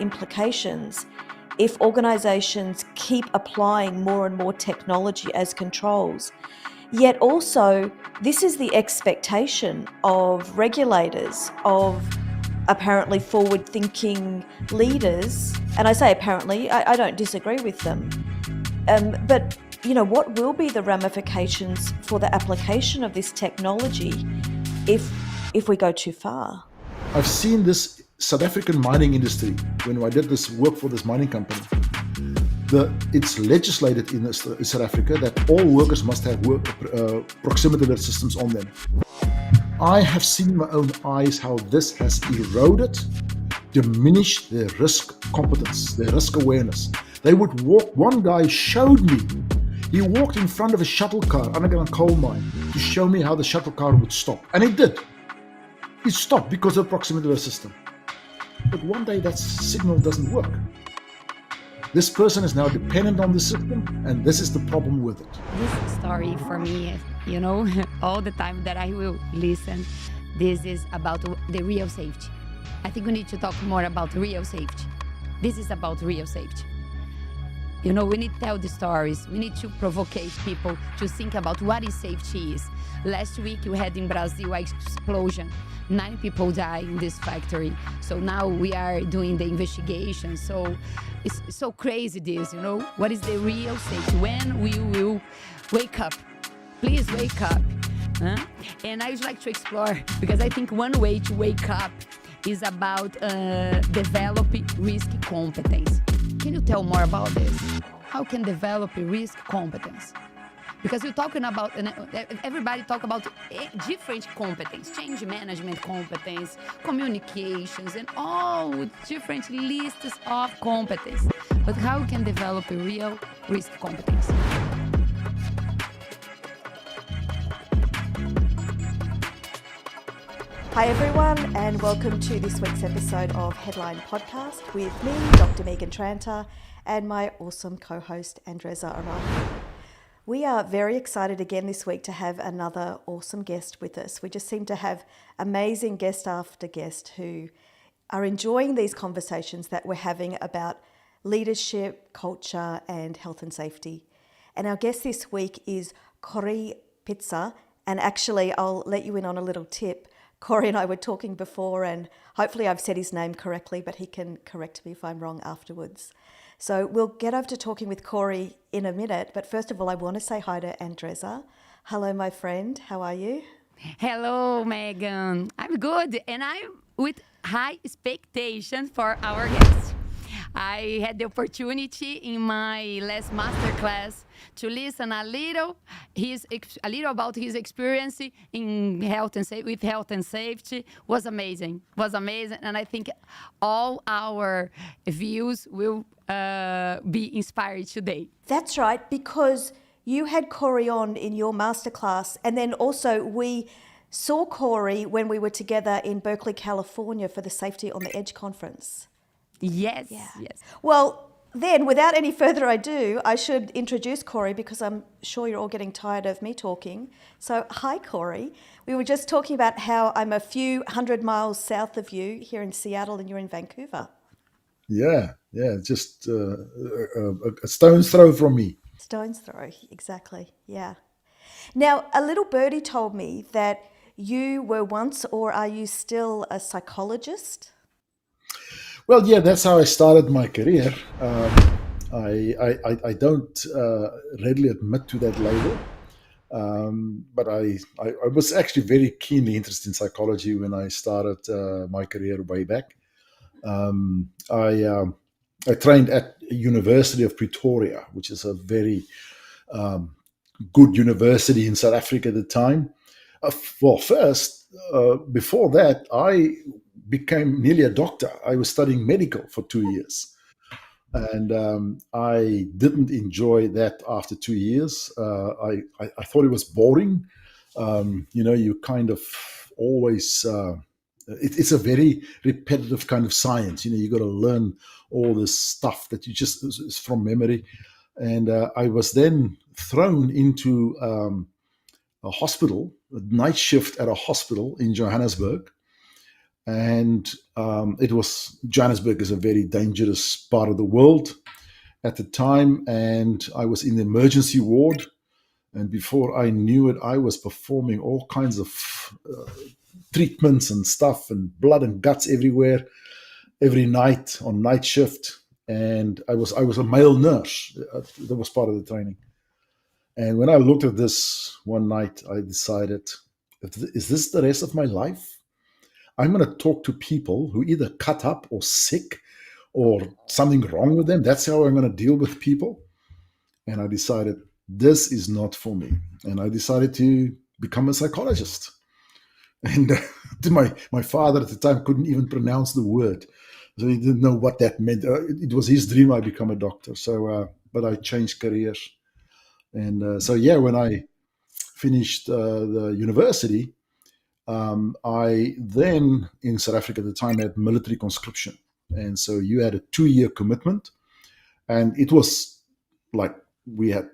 implications if organizations keep applying more and more technology as controls. Yet also, this is the expectation of regulators, of apparently forward-thinking leaders, and I say apparently, I don't disagree with them. But what will be the ramifications for the application of this technology if we go too far? I've seen this South African mining industry when I did this work for this mining company. It's legislated in South Africa that all workers must have proximity alert systems on them. I have seen in my own eyes how this has eroded, diminished their risk competence, their risk awareness. They would walk, one guy showed me, he walked in front of a shuttle car, underground coal mine, to show me how the shuttle car would stop. And it did. It stopped because of the proximity alert system. But one day that signal doesn't work. This person is now dependent on the system, and this is the problem with it. This story for me, all the time that I will listen, this is about the real safety. I think we need to talk more about real safety. This is about real safety. We need to tell the stories. We need to provoke people to think about what is safety is. Last week we had in Brazil an explosion. 9 people died in this factory. So now we are doing the investigation. So it's so crazy this, What is the real safety? When we will wake up? Please wake up. And I would like to explore, because I think one way to wake up is about developing risk competence. Can you tell more about this? How can develop a risk competence? Because we're talking about, everybody talk about different competence, change management competence, communications, and all different lists of competence. But how can develop a real risk competence? Hi everyone, and welcome to this week's episode of Headline Podcast with me, Dr. Megan Tranter, and my awesome co-host, Andreza Araújo. We are very excited again this week to have another awesome guest with us. We just seem to have amazing guest after guest who are enjoying these conversations that we're having about leadership, culture, and health and safety. And our guest this week is Corrie Pitzer, and actually I'll let you in on a little tip. Corrie and I were talking before, and hopefully I've said his name correctly, but he can correct me if I'm wrong afterwards. So we'll get over to talking with Corrie in a minute, but first of all, I want to say hi to Andreza. Hello, my friend. How are you? Hello, Megan. I'm good, and I'm with high expectations for our guest. I had the opportunity in my last masterclass to listen a little about his experience in health and with health and safety. Was amazing, and I think all our views will be inspired today. That's right, because you had Corrie on in your masterclass, and then also we saw Corrie when we were together in Berkeley, California for the Safety on the Edge conference. Yes, yeah. Yes. Well, then, without any further ado, I should introduce Corrie, because I'm sure you're all getting tired of me talking. So, hi, Corrie. We were just talking about how I'm a few hundred miles south of you here in Seattle, and you're in Vancouver. Yeah, just a stone's throw from me. Stone's throw, exactly, yeah. Now, a little birdie told me that you were once, or are you still, a psychologist? Well, yeah, that's how I started my career. I don't readily admit to that label, but I was actually very keenly interested in psychology when I started my career way back. I trained at University of Pretoria, which is a very good university in South Africa at the time. Before that, I became nearly a doctor. I was studying medical for 2 years. And I didn't enjoy that after 2 years. I thought it was boring. You kind of always... it's a very repetitive kind of science. You got to learn all this stuff that you just is from memory. And I was then thrown into a hospital, a night shift at a hospital in Johannesburg. And Johannesburg is a very dangerous part of the world at the time, and I was in the emergency ward. And before I knew it, I was performing all kinds of treatments and stuff, and blood and guts everywhere, every night on night shift. And I was a male nurse. That was part of the training. And when I looked at this one night, I decided, is this the rest of my life? I'm going to talk to people who either cut up or sick or something wrong with them. That's how I'm going to deal with people. And I decided, this is not for me. And I decided to become a psychologist. And my father at the time couldn't even pronounce the word. So he didn't know what that meant. It was his dream I become a doctor. So, but I changed careers. And when I finished the university, I then, in South Africa at the time, had military conscription. And so you had a 2-year commitment. And it was like, we had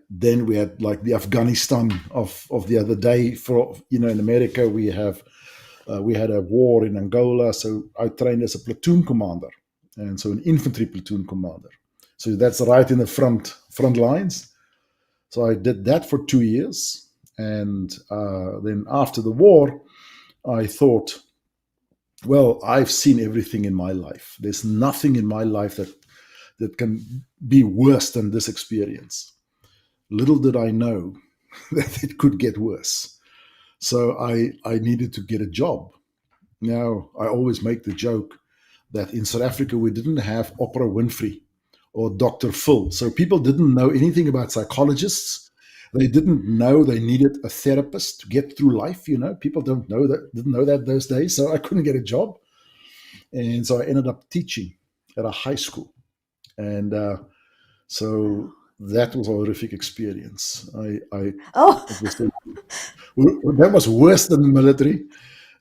like the Afghanistan of the other day. In America, we had a war in Angola. So I trained as a platoon commander. And so an infantry platoon commander. So that's right in the front lines. So I did that for 2 years. And then after the war, I thought, well, I've seen everything in my life. There's nothing in my life that can be worse than this experience. Little did I know that it could get worse. So I needed to get a job. Now, I always make the joke that in South Africa, we didn't have Oprah Winfrey or Dr. Phil. So people didn't know anything about psychologists. They didn't know they needed a therapist to get through life. People didn't know that those days. So I couldn't get a job. And so I ended up teaching at a high school. And so that was a horrific experience. That was worse than the military.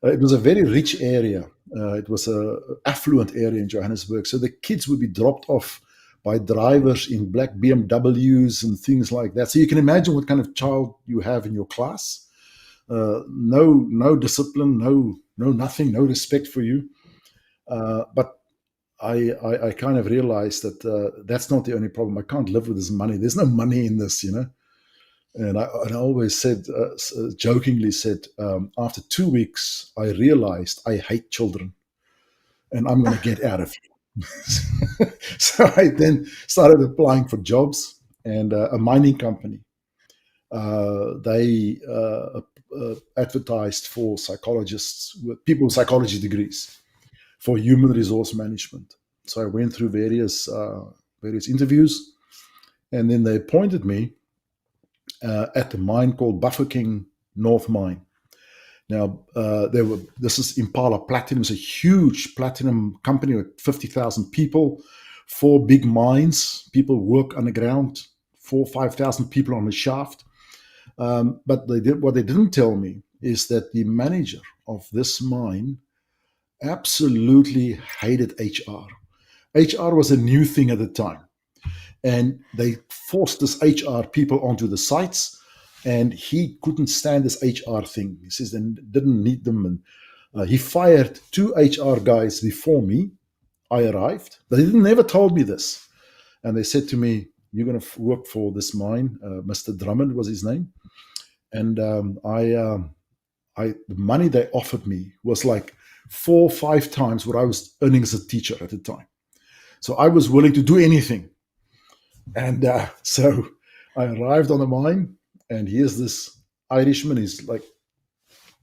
It was a very rich area. It was an affluent area in Johannesburg. So the kids would be dropped off by drivers in black BMWs and things like that. So you can imagine what kind of child you have in your class. No discipline, no nothing, no respect for you. But I kind of realized that that's not the only problem. I can't live with this money. There's no money in this, And I always said, jokingly said, after 2 weeks, I realized I hate children and I'm going to get out of here. So I then started applying for jobs, and a mining company, they advertised for psychologists, people with psychology degrees, for human resource management. So I went through various interviews, and then they appointed me at the mine called Bafokeng North Mine. Now, this is 𝗬𝗏𝗏 Platinum. It's a huge platinum company with 50,000 people, 4 big mines. People work underground, 4,000 or 5,000 people on the shaft. But what they didn't tell me is that the manager of this mine absolutely hated HR. HR was a new thing at the time. And they forced this HR people onto the sites, and he couldn't stand this HR thing. He says they didn't need them. And he fired 2 HR guys before me. I arrived. They never told me this. And they said to me, you're going to work for this mine. Mr. Drummond was his name. And the money they offered me was like 4 or 5 times what I was earning as a teacher at the time. So I was willing to do anything. And so I arrived on the mine, and here's this Irishman. He's like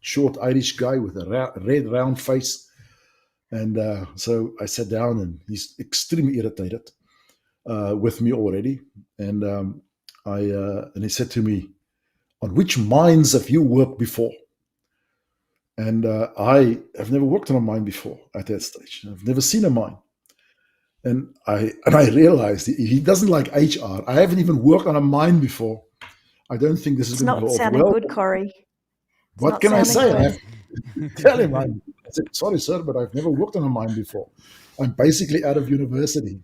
short Irish guy with a red round face. And so I sat down, and he's extremely irritated with me already. And he said to me, on which mines have you worked before? And I have never worked on a mine before at that stage. I've never seen a mine. And I realized he doesn't like HR. I haven't even worked on a mine before. I don't think this is going to go off well. It's not sounding good, Corrie. What can I say? I have to tell him. I said, sorry, sir, but I've never worked on a mine before. I'm basically out of university.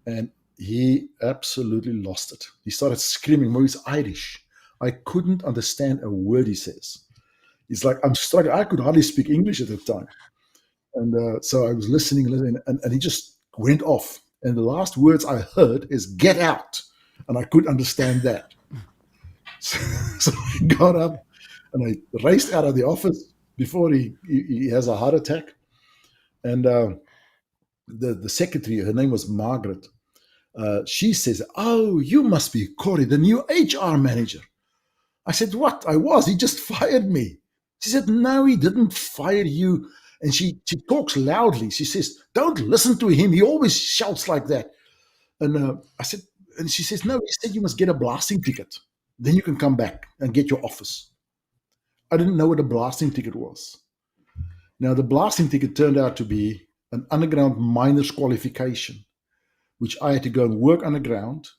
And he absolutely lost it. He started screaming. Well, he's Irish. I couldn't understand a word he says. He's like, I'm struggling. I could hardly speak English at the time. And so I was listening, and he just went off. And the last words I heard is "get out," and I could understand that. So I got up and I raced out of the office before he has a heart attack. And the secretary, her name was Margaret. She says, "Oh, you must be Corrie, the new HR manager." I said, "What? I was. He just fired me." She said, "No, he didn't fire you." And she talks loudly. She says, "Don't listen to him. He always shouts like that." And I said, and she says, "No, he said you must get a blasting ticket. Then you can come back and get your office." I didn't know what a blasting ticket was. Now, the blasting ticket turned out to be an underground miner's qualification, which I had to go and work underground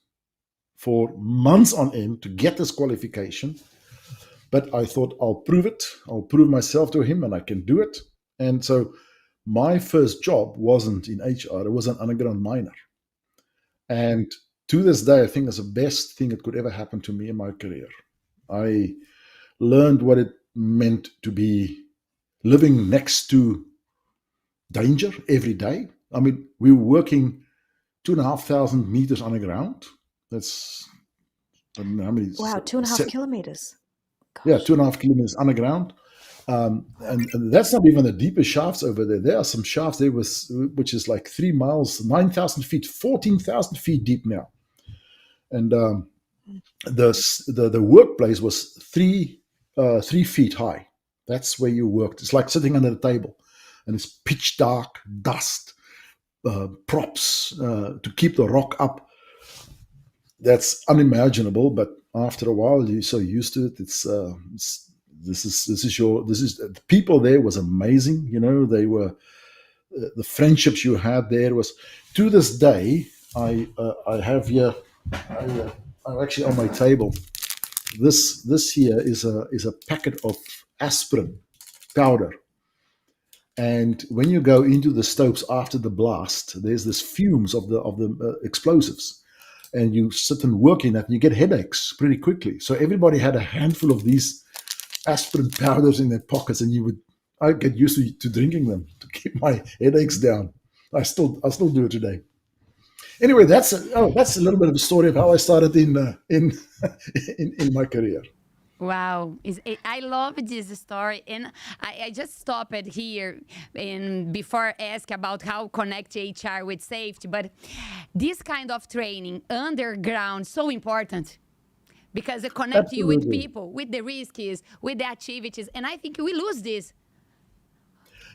for months on end to get this qualification. But I thought, I'll prove it. I'll prove myself to him and I can do it. And so my first job wasn't in HR. It was an underground miner. And to this day, I think it's the best thing that could ever happen to me in my career. I learned what it meant to be living next to danger every day. I mean, we were working 2,500 meters underground. That's, I don't know how many. Wow, 2.5 kilometers. Gosh. Yeah, 2.5 kilometers underground. And that's not even the deepest shafts over there. There are some shafts there which is like 3 miles, 9,000 feet, 14,000 feet deep now. And the workplace was 3 feet high. That's where you worked. It's like sitting under the table, and it's pitch dark, dust, props to keep the rock up. That's unimaginable. But after a while, you're so used to it. The people there was amazing. You know, they were the friendships you had there was, to this day. I have here. I'm actually on my table. This here is a packet of aspirin powder, and when you go into the stopes after the blast, there's this fumes of the explosives, and you sit and work in that, and you get headaches pretty quickly. So everybody had a handful of these aspirin powders in their pockets, and I get used to drinking them to keep my headaches down. I still do it today. Anyway, that's a little bit of a story of how I started in my career. Wow, I love this story, and I just stopped it here and before ask about how connect HR with safety. But this kind of training underground so important because it connects you with people, with the risks, with the activities, and I think we lose this.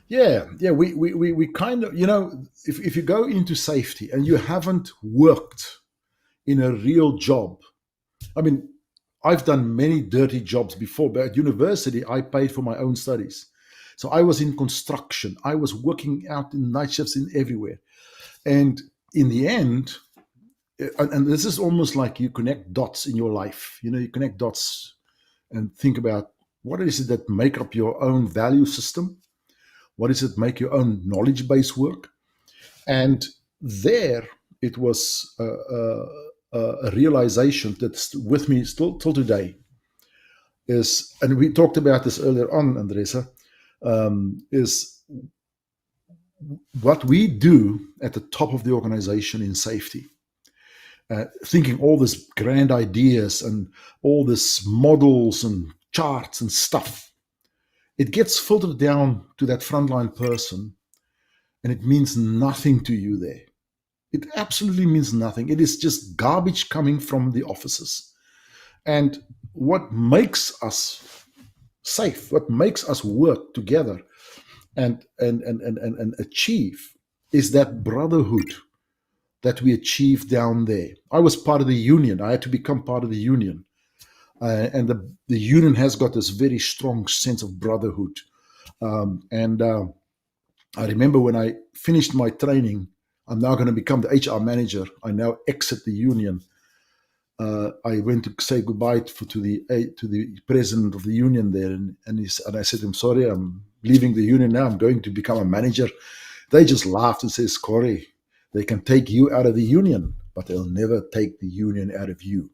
Yeah, we kind of, you know, if you go into safety and you haven't worked in a real job, I mean, I've done many dirty jobs before, but at university, I paid for my own studies. So I was in construction. I was working out in night shifts in everywhere. And in the end, and this is almost like you connect dots in your life. You know, you connect dots and think about what is it that make up your own value system? What is it make your own knowledge base work? And there it was a realization that's with me still till today is, and we talked about this earlier on, Andreza, is what we do at the top of the organization in safety. Thinking all these grand ideas and all these models and charts and stuff, it gets filtered down to that frontline person, and it means nothing to you there. It absolutely means nothing. It is just garbage coming from the offices. And what makes us safe, what makes us work together and achieve is that brotherhood that we achieve down there. I was part of the union. I had to become part of the union. And the union has got this very strong sense of brotherhood. I remember when I finished my training, I'm now going to become the HR manager. I now exit the union. I went to say goodbye to the president of the union there, and I said to him, "Sorry, I'm leaving the union now. I'm going to become a manager." They just laughed and says, "Corrie, they can take you out of the union, but they'll never take the union out of you,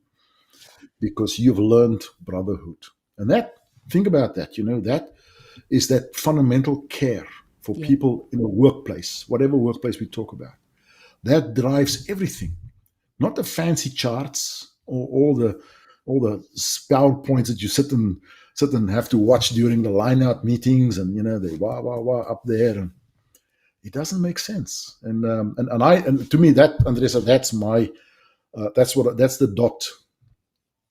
because you've learned brotherhood." And that, think about that, you know, that is that fundamental care for people in a workplace, whatever workplace we talk about. That drives everything, not the fancy charts or all the PowerPoints that you sit and have to watch during the line-out meetings, and they wah up there, and it doesn't make sense. And to me, that, Andreza, that's my that's the dot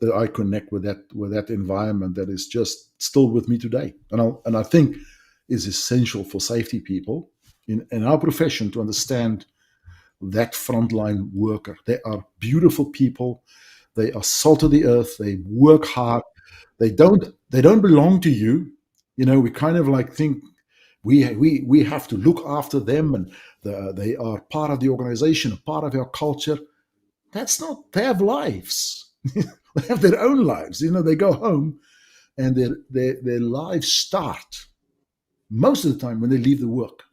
that I connect with that environment that is just still with me today, and I think is essential for safety people in our profession to understand that frontline worker. They are beautiful people. They are salt of the earth. They work hard. They don't belong to you. We kind of like think we have to look after them, and they are part of the organization, a part of our culture. That's not. They have lives. They have their own lives. They go home, and their lives start most of the time when they leave the work.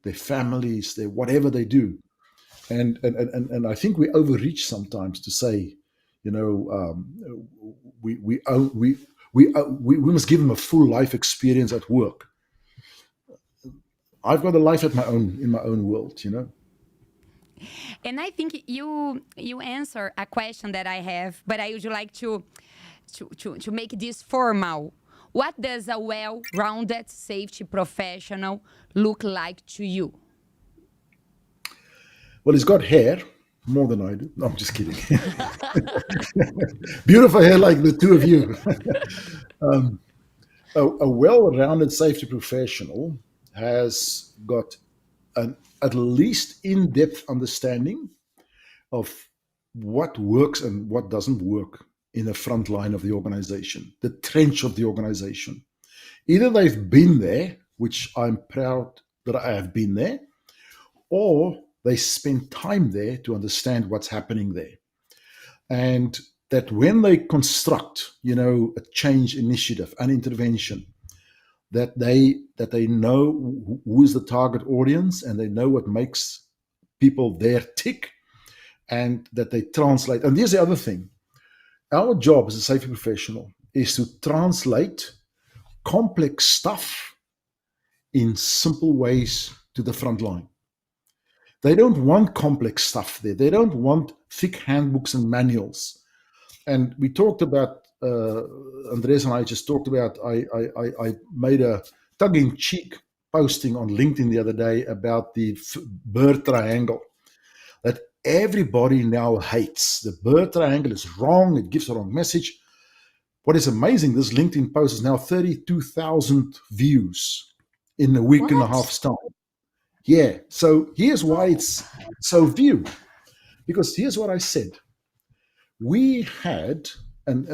Their families, their whatever they do, and I think we overreach sometimes to say, we must give them a full life experience at work. I've got a life in my own world, And I think you answer a question that I have, but I would like to make this formal. What does a well-rounded safety professional look like to you? Well, he's got hair, more than I do. No, I'm just kidding. Beautiful hair like the two of you. A well-rounded safety professional has got an at least in-depth understanding of what works and what doesn't work in the front line of the organization, the trench of the organization. Either they've been there, which I'm proud that I have been there, or they spend time there to understand what's happening there. And that when they construct, a change initiative, an intervention, that they know who is the target audience, and they know what makes people there tick, and that they translate. And here's the other thing. Our job as a safety professional is to translate complex stuff in simple ways to the front line. They don't want complex stuff there. They don't want thick handbooks and manuals. And we talked about, Andreza and I just talked about, I made a tongue-in-cheek posting on LinkedIn the other day about the bird triangle that everybody now hates. The bird triangle is wrong. It gives the wrong message. What is amazing, this LinkedIn post is now 32,000 views in a week and a half's time. Yeah, so here's why it's so viewed. Because here's what I said. We had, and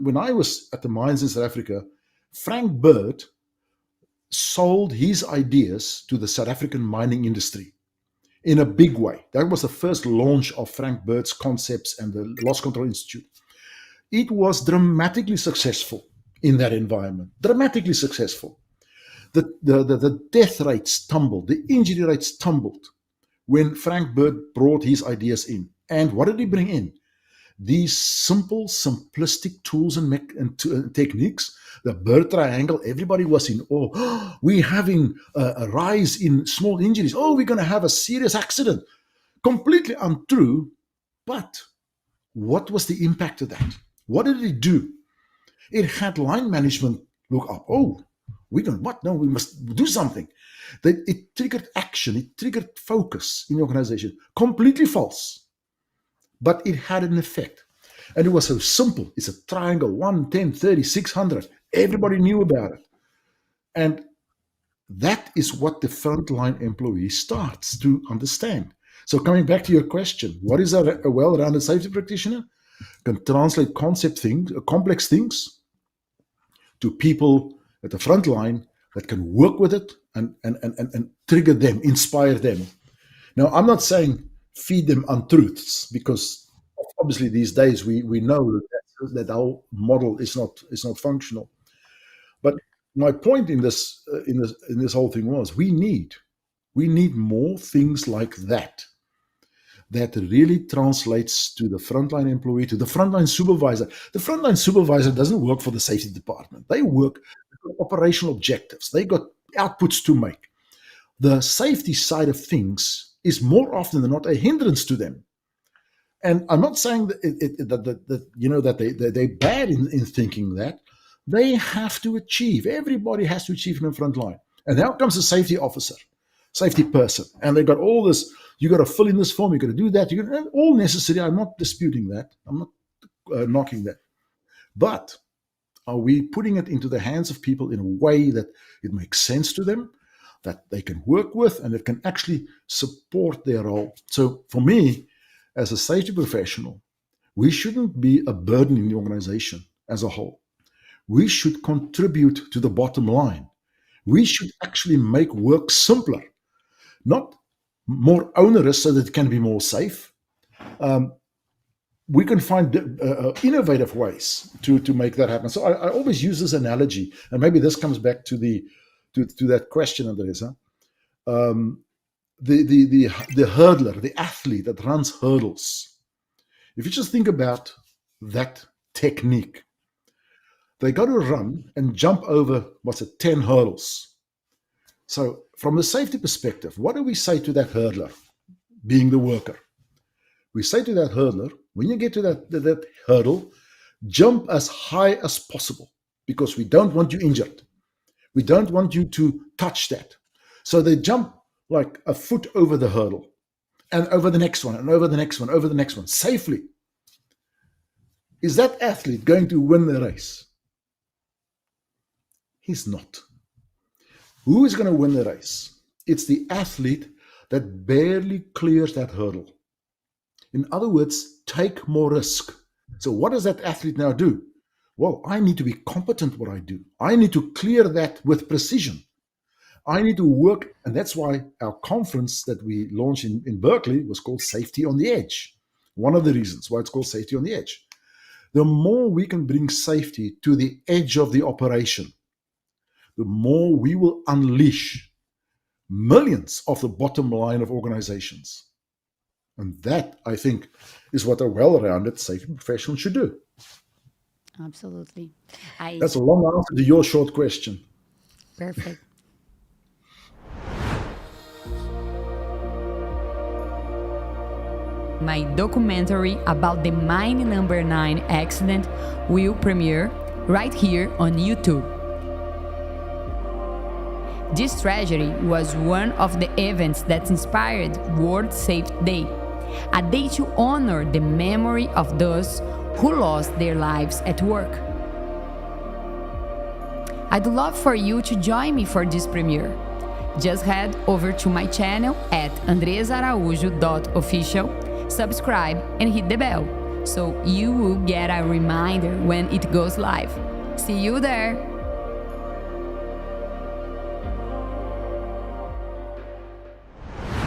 when I was at the mines in South Africa, Frank Bird sold his ideas to the South African mining industry in a big way. That was the first launch of Frank Bird's concepts and the Loss Control Institute. It was dramatically successful in that environment, dramatically successful. The death rates tumbled, the injury rates tumbled when Frank Bird brought his ideas in. And what did he bring in? These simple, simplistic tools and techniques. The bird triangle, everybody was in awe. Oh, we're having a rise in small injuries. Oh, we're going to have a serious accident. Completely untrue. But what was the impact of that? What did it do? It had line management look up. Oh, we don't, what? No, we must do something. It triggered action. It triggered focus in the organization. Completely false. But it had an effect. And it was so simple. It's a triangle, 1, 10, 30, 600. Everybody knew about it. And that is what the frontline employee starts to understand. So coming back to your question, what is a well-rounded safety practitioner? Can translate complex things to people at the front line that can work with it and trigger them, inspire them. Now, I'm not saying feed them untruths, because obviously these days we know that our model is not functional. But my point in this whole thing was we need more things like that really translates to the frontline employee, to the frontline supervisor. The frontline supervisor doesn't work for the safety department. They work with operational objectives. They got outputs to make. the safety side of things is more often than not a hindrance to them. And I'm not saying that they're bad in thinking that. They have to achieve. Everybody has to achieve in the front line. And now comes the safety officer, safety person. And they've got all this, you got to fill in this form, you got to do that, all necessary. I'm not disputing that. I'm not knocking that. But are we putting it into the hands of people in a way that it makes sense to them, that they can work with, and that can actually support their role? So for me, as a safety professional, we shouldn't be a burden in the organization as a whole. We should contribute to the bottom line. We should actually make work simpler, not more onerous so that it can be more safe. We can find innovative ways to make that happen. So I always use this analogy, and maybe this comes back to that question, Andreza. The hurdler, the athlete that runs hurdles. If you just think about that technique, they got to run and jump over, 10 hurdles. So from the safety perspective, what do we say to that hurdler, being the worker? We say to that hurdler, when you get to that hurdle, jump as high as possible, because we don't want you injured. We don't want you to touch that. So they jump like a foot over the hurdle, and over the next one, and over the next one, over the next one, safely. Is that athlete going to win the race? He's not. Who is going to win the race? It's the athlete that barely clears that hurdle. In other words, take more risk. So what does that athlete now do? Well, I need to be competent what I do. I need to clear that with precision. I need to work, and that's why our conference that we launched in Berkeley was called Safety on the Edge. One of the reasons why it's called Safety on the Edge. The more we can bring safety to the edge of the operation, the more we will unleash millions of the bottom line of organizations. And that, I think, is what a well-rounded safety professional should do. Absolutely. That's a long answer to your short question. Perfect. My documentary about the Mine Number 9 accident will premiere right here on YouTube. This tragedy was one of the events that inspired World Safety Day, a day to honor the memory of those who lost their lives at work. I'd love for you to join me for this premiere. Just head over to my channel at 𝗠𝗘𝗧𝗏𝗏𝗡𝗏, subscribe and hit the bell so you will get a reminder when it goes live. See you there!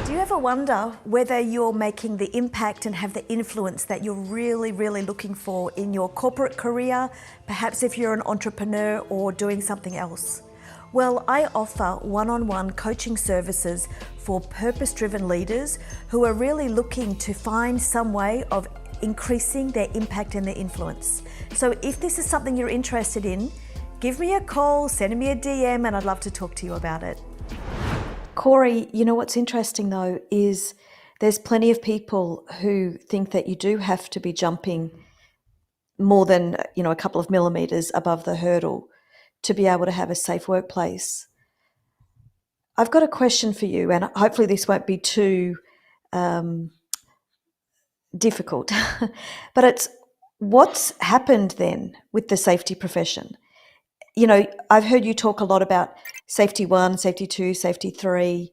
Do you ever wonder whether you're making the impact and have the influence that you're really, really looking for in your corporate career, perhaps if you're an entrepreneur or doing something else? Well, I offer one-on-one coaching services for purpose-driven leaders who are really looking to find some way of increasing their impact and their influence. So if this is something you're interested in, give me a call, send me a DM, and I'd love to talk to you about it. Corrie, you know what's interesting though is there's plenty of people who think that you do have to be jumping more than, a couple of millimeters above the hurdle to be able to have a safe workplace. I've got a question for you, and hopefully this won't be too difficult, but it's what's happened then with the safety profession? I've heard you talk a lot about safety 1, safety 2, safety 3.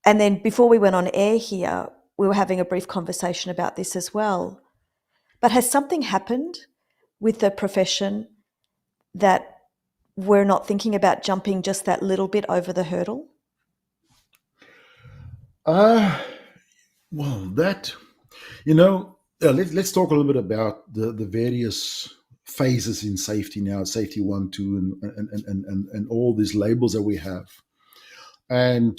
And then before we went on air here, we were having a brief conversation about this as well. But has something happened with the profession that we're not thinking about jumping just that little bit over the hurdle? Let's talk a little bit about the various phases in safety now, safety 1, 2, and all these labels that we have. And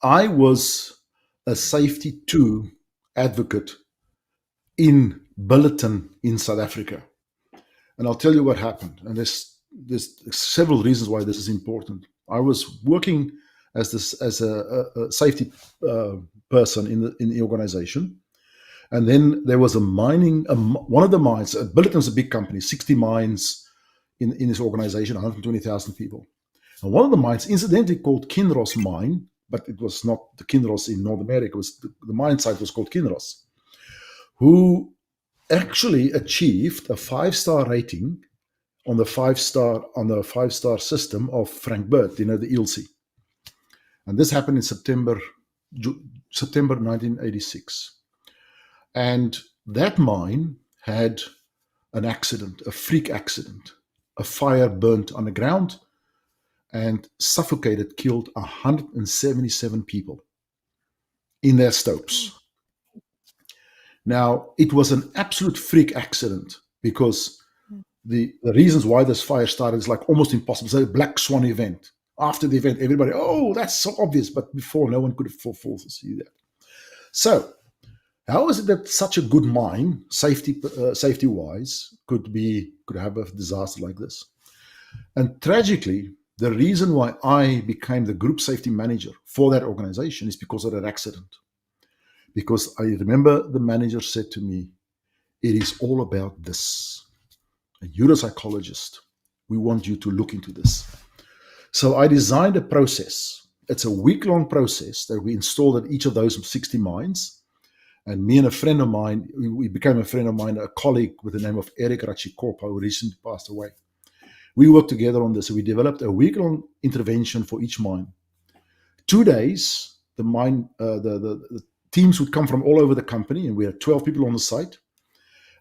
I was a safety 2 advocate in Billiton in South Africa. And I'll tell you what happened. And there's several reasons why this is important. I was working as a safety person in the organization. And then there was a mining, one of the mines, Billiton is a big company, 60 mines in this organization, 120,000 people. And one of the mines, incidentally called Kinross Mine, but it was not the Kinross in North America, it was the mine site was called Kinross, who actually achieved a 5-star rating on the 5-star system of Frank Bird, the 𝗖𝗢𝗥𝗥𝗏. And this happened in September 1986. And that mine had an accident, a freak accident. A fire burnt underground and suffocated, killed 177 people in their stopes. Now, it was an absolute freak accident because the reasons why this fire started is like almost impossible. It's a black swan event. After the event, everybody, oh, that's so obvious. But before, no one could have foresaw see that. So, how is it that such a good mine, safety-wise, could have a disaster like this? And tragically, the reason why I became the group safety manager for that organization is because of that accident. Because I remember the manager said to me, it is all about this. And you're a psychologist. We want you to look into this. So I designed a process. It's a week-long process that we installed at each of those 60 mines. And me and a friend of mine, we became a friend of mine, a colleague with the name of 𝗬𝗏𝗏𝗏𝗏𝗏, who recently passed away. We worked together on this. We developed a week-long intervention for each mine. 2 days, the teams would come from all over the company, and we had 12 people on the site.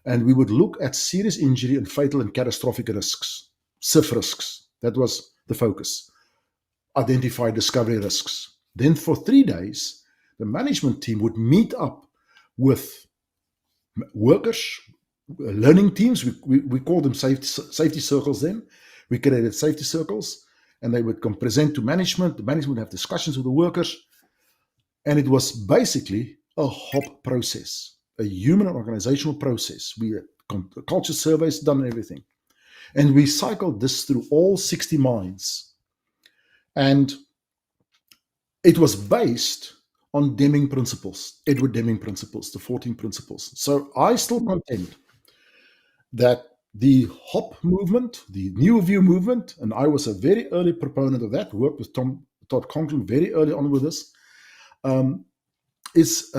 And we would look at serious injury and fatal and catastrophic risks, SIF risks. That was the focus. Identify discovery risks. Then for 3 days, the management team would meet up with workers, learning teams. We called them safety circles then. We created safety circles, and they would come present to management. The management would have discussions with the workers. And it was basically a HOP process, a human and organizational process. We had culture surveys done and everything. And we cycled this through all 60 mines. And it was based on Deming principles, Edward Deming principles, the 14 principles. So I still contend that the HOP movement, the New View movement, and I was a very early proponent of that, worked with Todd Conklin very early on with this, is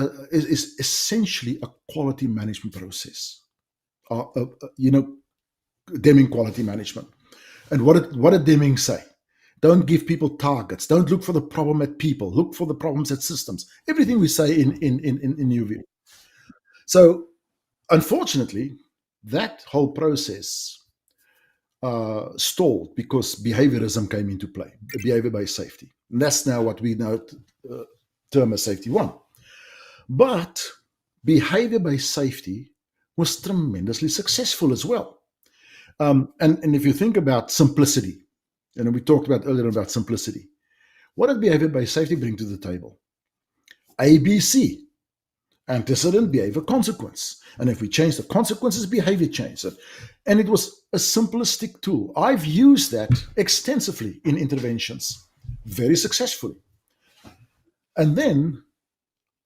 essentially a quality management process. Deming quality management. And what did Deming say? Don't give people targets. Don't look for the problem at people. Look for the problems at systems. Everything we say in New View. So, unfortunately, that whole process stalled because behaviorism came into play, behavior-based safety. And that's now what we now term as safety 1. But behavior-based safety was tremendously successful as well. And if you think about simplicity, and we talked about earlier about simplicity, what did behavior-based safety bring to the table? ABC, antecedent, behavior, consequence. And if we change the consequences, behavior change. And it was a simplistic tool. I've used that extensively in interventions, very successfully. And then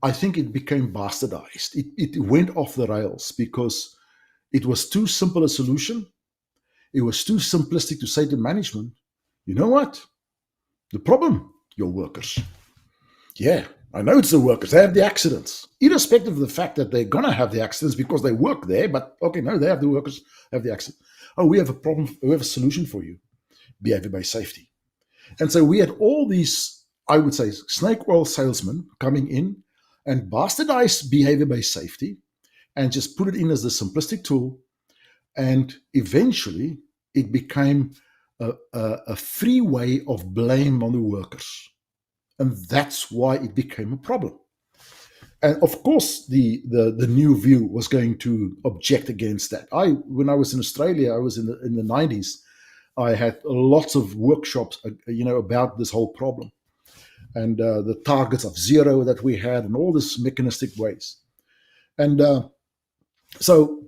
I think it became bastardized. It went off the rails because it was too simple a solution. It was too simplistic to say to management, you know what? The problem, your workers. Yeah, I know it's the workers. They have the accidents, irrespective of the fact that they're going to have the accidents because they work there. But okay, no, they have the workers have the accident. Oh, we have a problem. We have a solution for you. Behavior-based safety. And so we had all these, I would say, snake oil salesmen coming in and bastardized behavior-based safety and just put it in as the simplistic tool. And eventually it became a free way of blame on the workers. And that's why it became a problem. And of course, the New View was going to object against that. When I was in Australia, I was in the 90s, I had lots of workshops, about this whole problem. And the targets of zero that we had and all this mechanistic ways. And so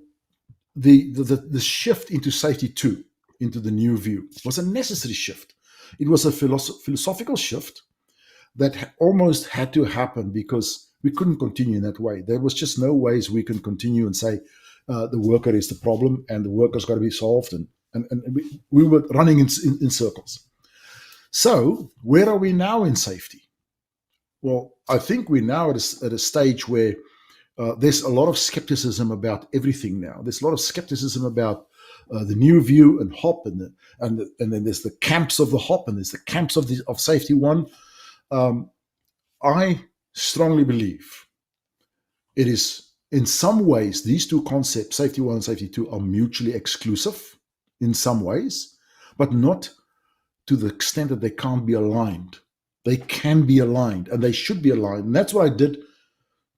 the shift into safety 2, into the New View, was a necessary shift. It was a philosophical shift that almost had to happen because we couldn't continue in that way. There was just no ways we can continue and say the worker is the problem and the worker's got to be solved. And we were running in circles. So where are we now in safety? Well, I think we're now at a stage where there's a lot of skepticism about everything now. There's a lot of skepticism about the new view and HOP, and then there's the camps of the HOP, and there's the camps of Safety One. I strongly believe it is, in some ways, these two concepts, Safety One and Safety Two, are mutually exclusive in some ways, but not to the extent that they can't be aligned. They can be aligned, and they should be aligned. And that's what I did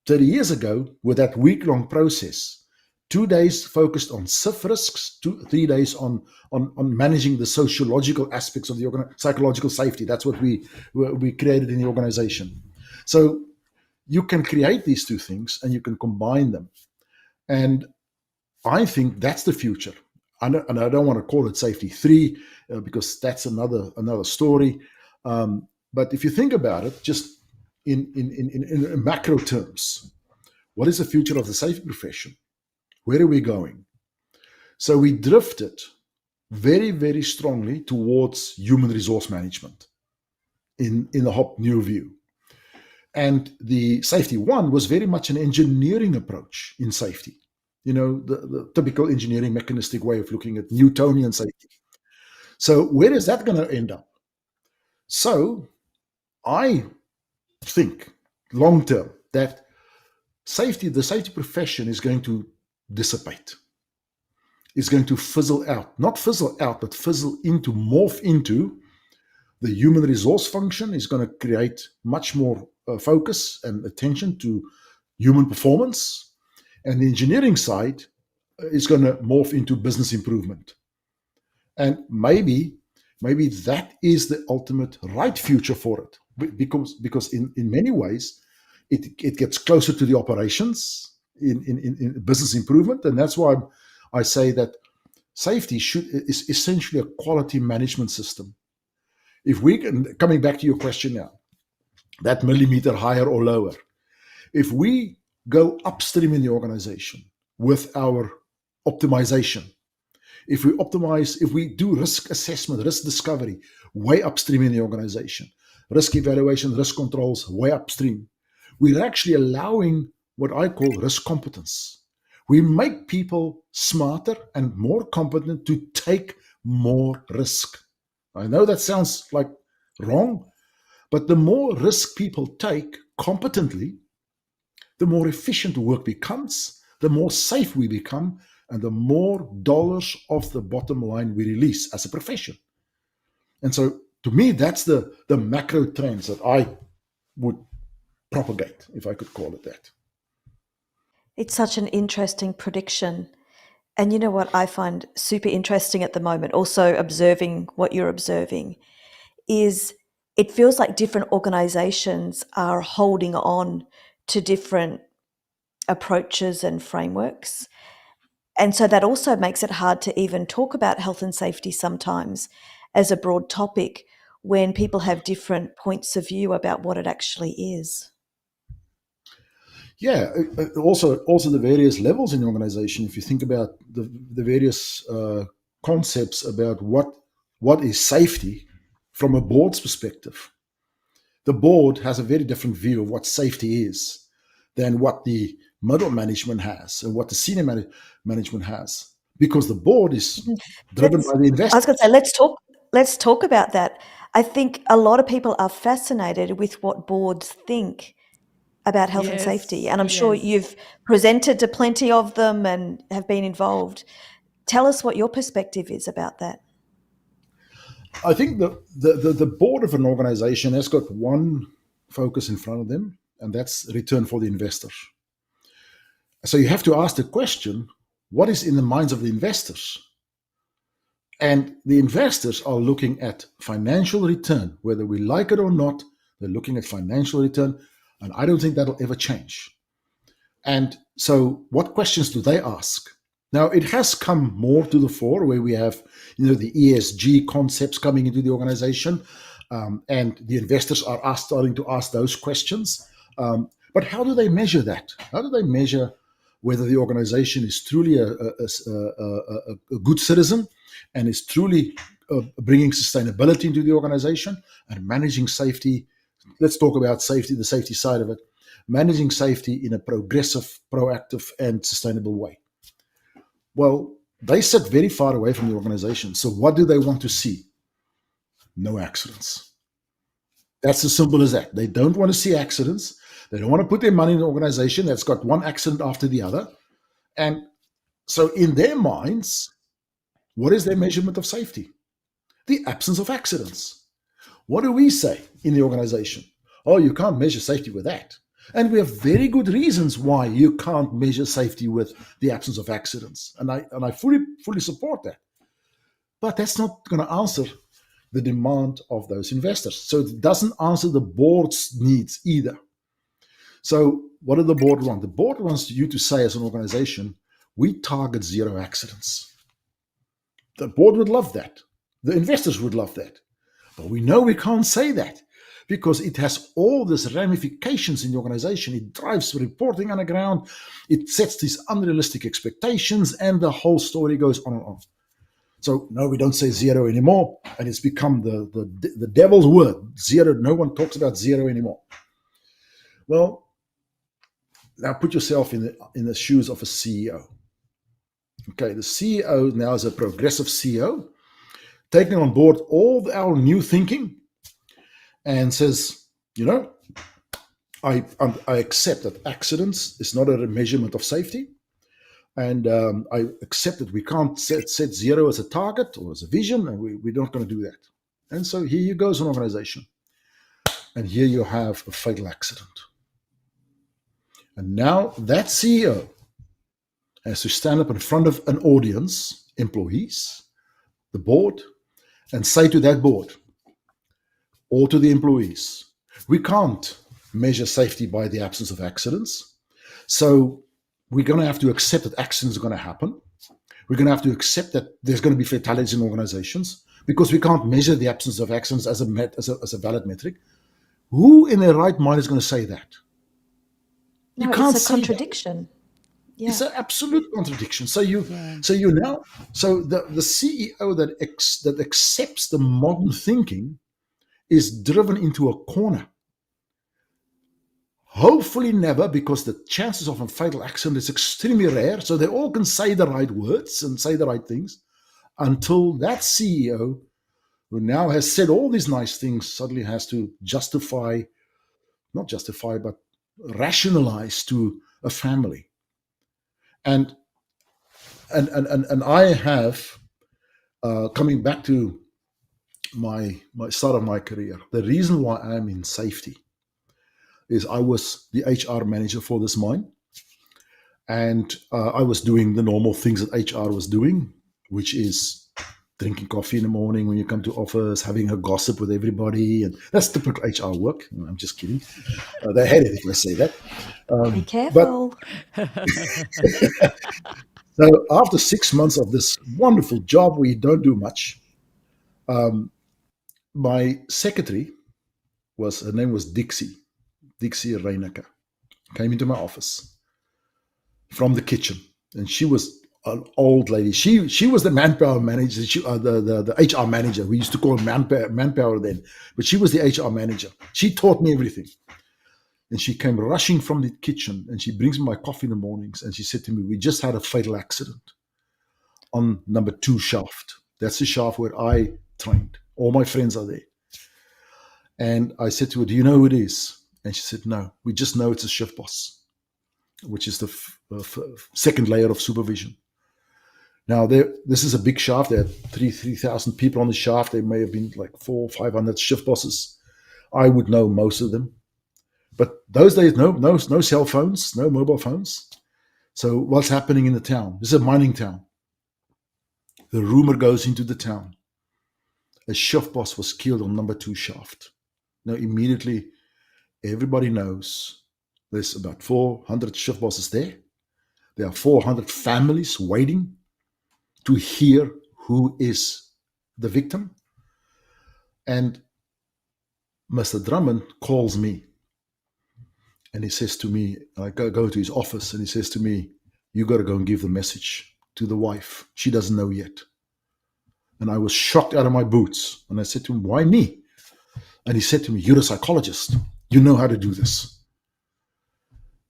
30 years ago with that week-long process. 2 days focused on SIF risks, 3 days on managing the sociological aspects of the psychological safety. That's what we created in the organization. So you can create these two things and you can combine them. And I think that's the future. And I don't want to call it Safety 3 because that's another story. But if you think about it, just in macro terms, what is the future of the safety profession? Where are we going? So we drifted very, very strongly towards human resource management in the HOP new view. And the Safety One was very much an engineering approach in safety. You know, the typical engineering mechanistic way of looking at Newtonian safety. So where is that going to end up? So I think long term that the safety profession is going to dissipate. It's going to fizzle out, not fizzle out, but fizzle into, morph into the human resource function. Is going to create much more focus and attention to human performance. And the engineering side is going to morph into business improvement. And maybe that is the ultimate right future for it, because in many ways it gets closer to the operations in business improvement. And that's why I say that safety is essentially a quality management system. If we can, coming back to your question now, that millimeter higher or lower, if we go upstream in the organization with our optimization, if we do risk assessment, risk discovery way upstream in the organization, risk evaluation, risk controls way upstream, we're actually allowing what I call risk competence. We make people smarter and more competent to take more risk. I know that sounds like wrong, but the more risk people take competently, the more efficient work becomes, the more safe we become, and the more dollars off the bottom line we release as a profession. And so to me, that's the macro trends that I would propagate, if I could call it that. It's such an interesting prediction. And you know what I find super interesting at the moment, also observing what you're observing, is it feels like different organizations are holding on to different approaches and frameworks. And so that also makes it hard to even talk about health and safety sometimes as a broad topic when people have different points of view about what it actually is. Yeah, also the various levels in the organization. If you think about the various concepts about what is safety from a board's perspective, the board has a very different view of what safety is than what the middle management has and what the senior management has, because the board is driven by the investors. I was going to say, let's talk about that. I think a lot of people are fascinated with what boards think about health and safety. And I'm sure you've presented to plenty of them and have been involved. Tell us what your perspective is about that. I think the board of an organization has got one focus in front of them, and that's return for the investors. So you have to ask the question, what is in the minds of the investors? And the investors are looking at financial return, whether we like it or not. They're looking at financial return. And I don't think that'll ever change. And so what questions do they ask? Now, it has come more to the fore where we have, the ESG concepts coming into the organization. and the investors are starting to ask those questions. But how do they measure that? How do they measure whether the organization is truly a good citizen and is truly bringing sustainability into the organization and managing safety? Let's talk about safety, the safety side of it. Managing safety in a progressive, proactive, and sustainable way. Well, they sit very far away from the organization. So what do they want to see? No accidents. That's as simple as that. They don't want to see accidents. They don't want to put their money in an organization that's got one accident after the other. And so in their minds, what is their measurement of safety? The absence of accidents. What do we say in the organization? Oh, you can't measure safety with that. And we have very good reasons why you can't measure safety with the absence of accidents. And I fully support that. But that's not going to answer the demand of those investors. So it doesn't answer the board's needs either. So what does the board want? The board wants you to say as an organization, we target 0 accidents. The board would love that. The investors would love that. But we know we can't say that because it has all these ramifications in the organization. It drives reporting on the ground. It sets these unrealistic expectations, and the whole story goes on and on. So no, we don't say 0 anymore, and it's become the devil's word. 0. No one talks about 0 anymore. Well, now put yourself in the shoes of a CEO. Okay, the CEO now is a progressive CEO, taking on board all our new thinking, and says, I accept that accidents is not a measurement of safety. And I accept that we can't set 0 as a target or as a vision, and we're not going to do that. And so here you go as an organization. And here you have a fatal accident. And now that CEO has to stand up in front of an audience, employees, the board, and say to that board or to the employees, we can't measure safety by the absence of accidents. So we're going to have to accept that accidents are going to happen. We're going to have to accept that there's going to be fatalities in organizations because we can't measure the absence of accidents as a valid metric. Who in their right mind is going to say that? No, it's a contradiction. Yeah. It's an absolute contradiction. So the CEO that accepts the modern thinking is driven into a corner. Hopefully never, because the chances of a fatal accident is extremely rare. So they all can say the right words and say the right things until that CEO, who now has said all these nice things, suddenly has to but rationalize to a family. And I have, coming back to my start of my career, the reason why I'm in safety is I was the HR manager for this mine, and I was doing the normal things that HR was doing, which is drinking coffee in the morning when you come to office, having a gossip with everybody, and that's typical HR work. I'm just kidding. They hate it if I say that. Be careful. So after 6 months of this wonderful job where you don't do much, my secretary her name was 𝗖𝗢𝗥𝗥𝗏, came into my office from the kitchen, and she was an old lady. She was the manpower manager, the HR manager. We used to call her manpower then, but she was the HR manager. She taught me everything. And she came rushing from the kitchen, and she brings me my coffee in the mornings, and she said to me, we just had a fatal accident on number 2 shaft. That's the shaft where I trained. All my friends are there. And I said to her, do you know who it is? And she said, no, we just know it's a shift boss, which is the second layer of supervision. Now, this is a big shaft. There are 3,000 people on the shaft. There may have been like 400 or 500 shift bosses. I would know most of them. But those days, no cell phones, no mobile phones. So what's happening in the town? This is a mining town. The rumor goes into the town. A shift boss was killed on number 2 shaft. Now, immediately, everybody knows there's about 400 shift bosses there. There are 400 families waiting to hear who is the victim. And Mr. Drummond calls me and he says to me, I go to his office and he says to me, you got to go and give the message to the wife. She doesn't know yet. And I was shocked out of my boots. And I said to him, why me? And he said to me, you're a psychologist. You know how to do this.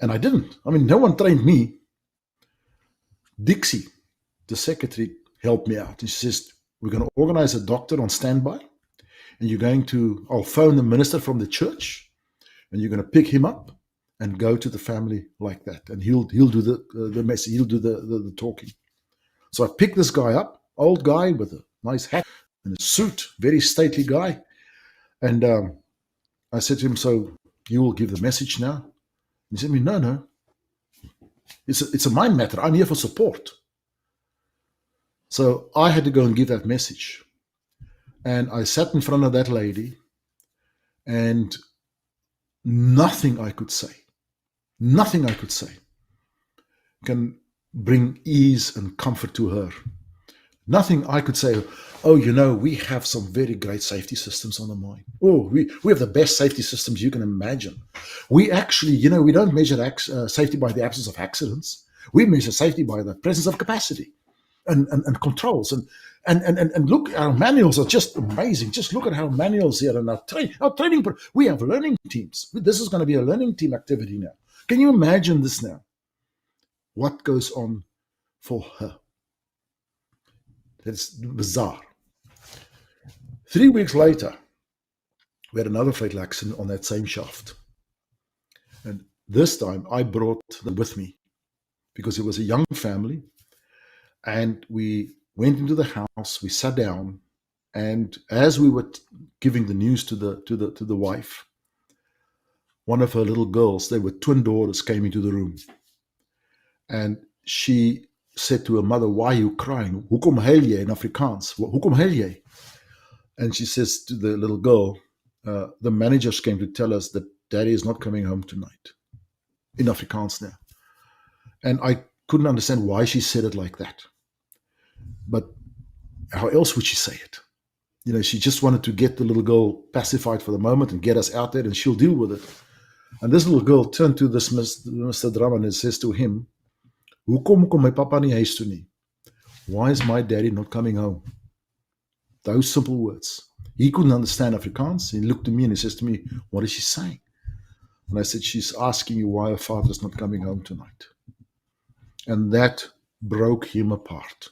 And I didn't. I mean, no one trained me. Dixie, the secretary, helped me out. And she says, we're going to organize a doctor on standby. And I'll phone the minister from the church. And you're going to pick him up and go to the family like that. And he'll do the message. He'll do the talking. So I picked this guy up, old guy with a nice hat and a suit, very stately guy. And I said to him, so you will give the message now? He said to me, no. It's a mind matter. I'm here for support. So I had to go and give that message. And I sat in front of that lady and nothing I could say can bring ease and comfort to her. Nothing I could say, oh, we have some very great safety systems on the mine. Oh, we have the best safety systems you can imagine. We actually, we don't measure safety by the absence of accidents. We measure safety by the presence of capacity and controls. And look, our manuals are just amazing. Just look at our manuals here and our training. We have learning teams. This is going to be a learning team activity now. Can you imagine this now? What goes on for her? That's bizarre. 3 weeks later, we had another fatal accident on that same shaft. And this time I brought them with me because it was a young family. And we went into the house, we sat down, and as we were giving the news to the wife, one of her little girls, they were twin daughters, came into the room. And she said to her mother, why are you crying? Hoekom huil jy in Afrikaans? Hoekom huil jy? And she says to the little girl, the managers came to tell us that daddy is not coming home tonight. In Afrikaans now. And I couldn't understand why she said it like that. But how else would she say it? She just wanted to get the little girl pacified for the moment and get us out there and she'll deal with it. And this little girl turned to this Mr. Drummond and says to him, Hoekom kom my papa nie huis toe nie? Why is my daddy not coming home? Those simple words. He couldn't understand Afrikaans. He looked at me and he says to me, what is she saying? And I said, she's asking you why her father is not coming home tonight. And that broke him apart.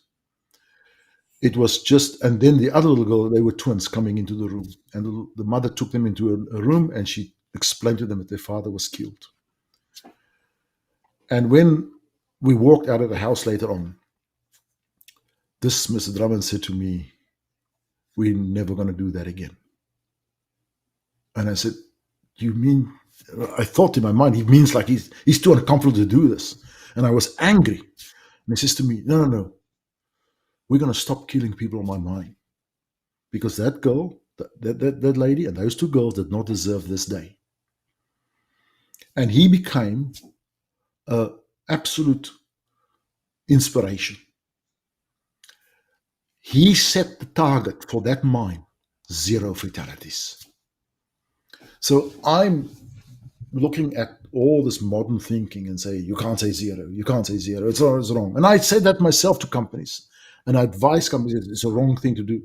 It was just, and then the other little girl, they were twins coming into the room. And the mother took them into a room and she explained to them that their father was killed. And when we walked out of the house later on, this Mr. Drummond said to me, we're never going to do that again. And I said, you mean, I thought in my mind, he means like he's too uncomfortable to do this. And I was angry. And he says to me, no. We're going to stop killing people on my mine. Because that girl, that lady and those two girls did not deserve this day. And he became an absolute inspiration. He set the target for that mine, 0 fatalities. So I'm looking at all this modern thinking and say, you can't say 0, it's wrong. And I said that myself to companies. And I advise companies, it's a wrong thing to do.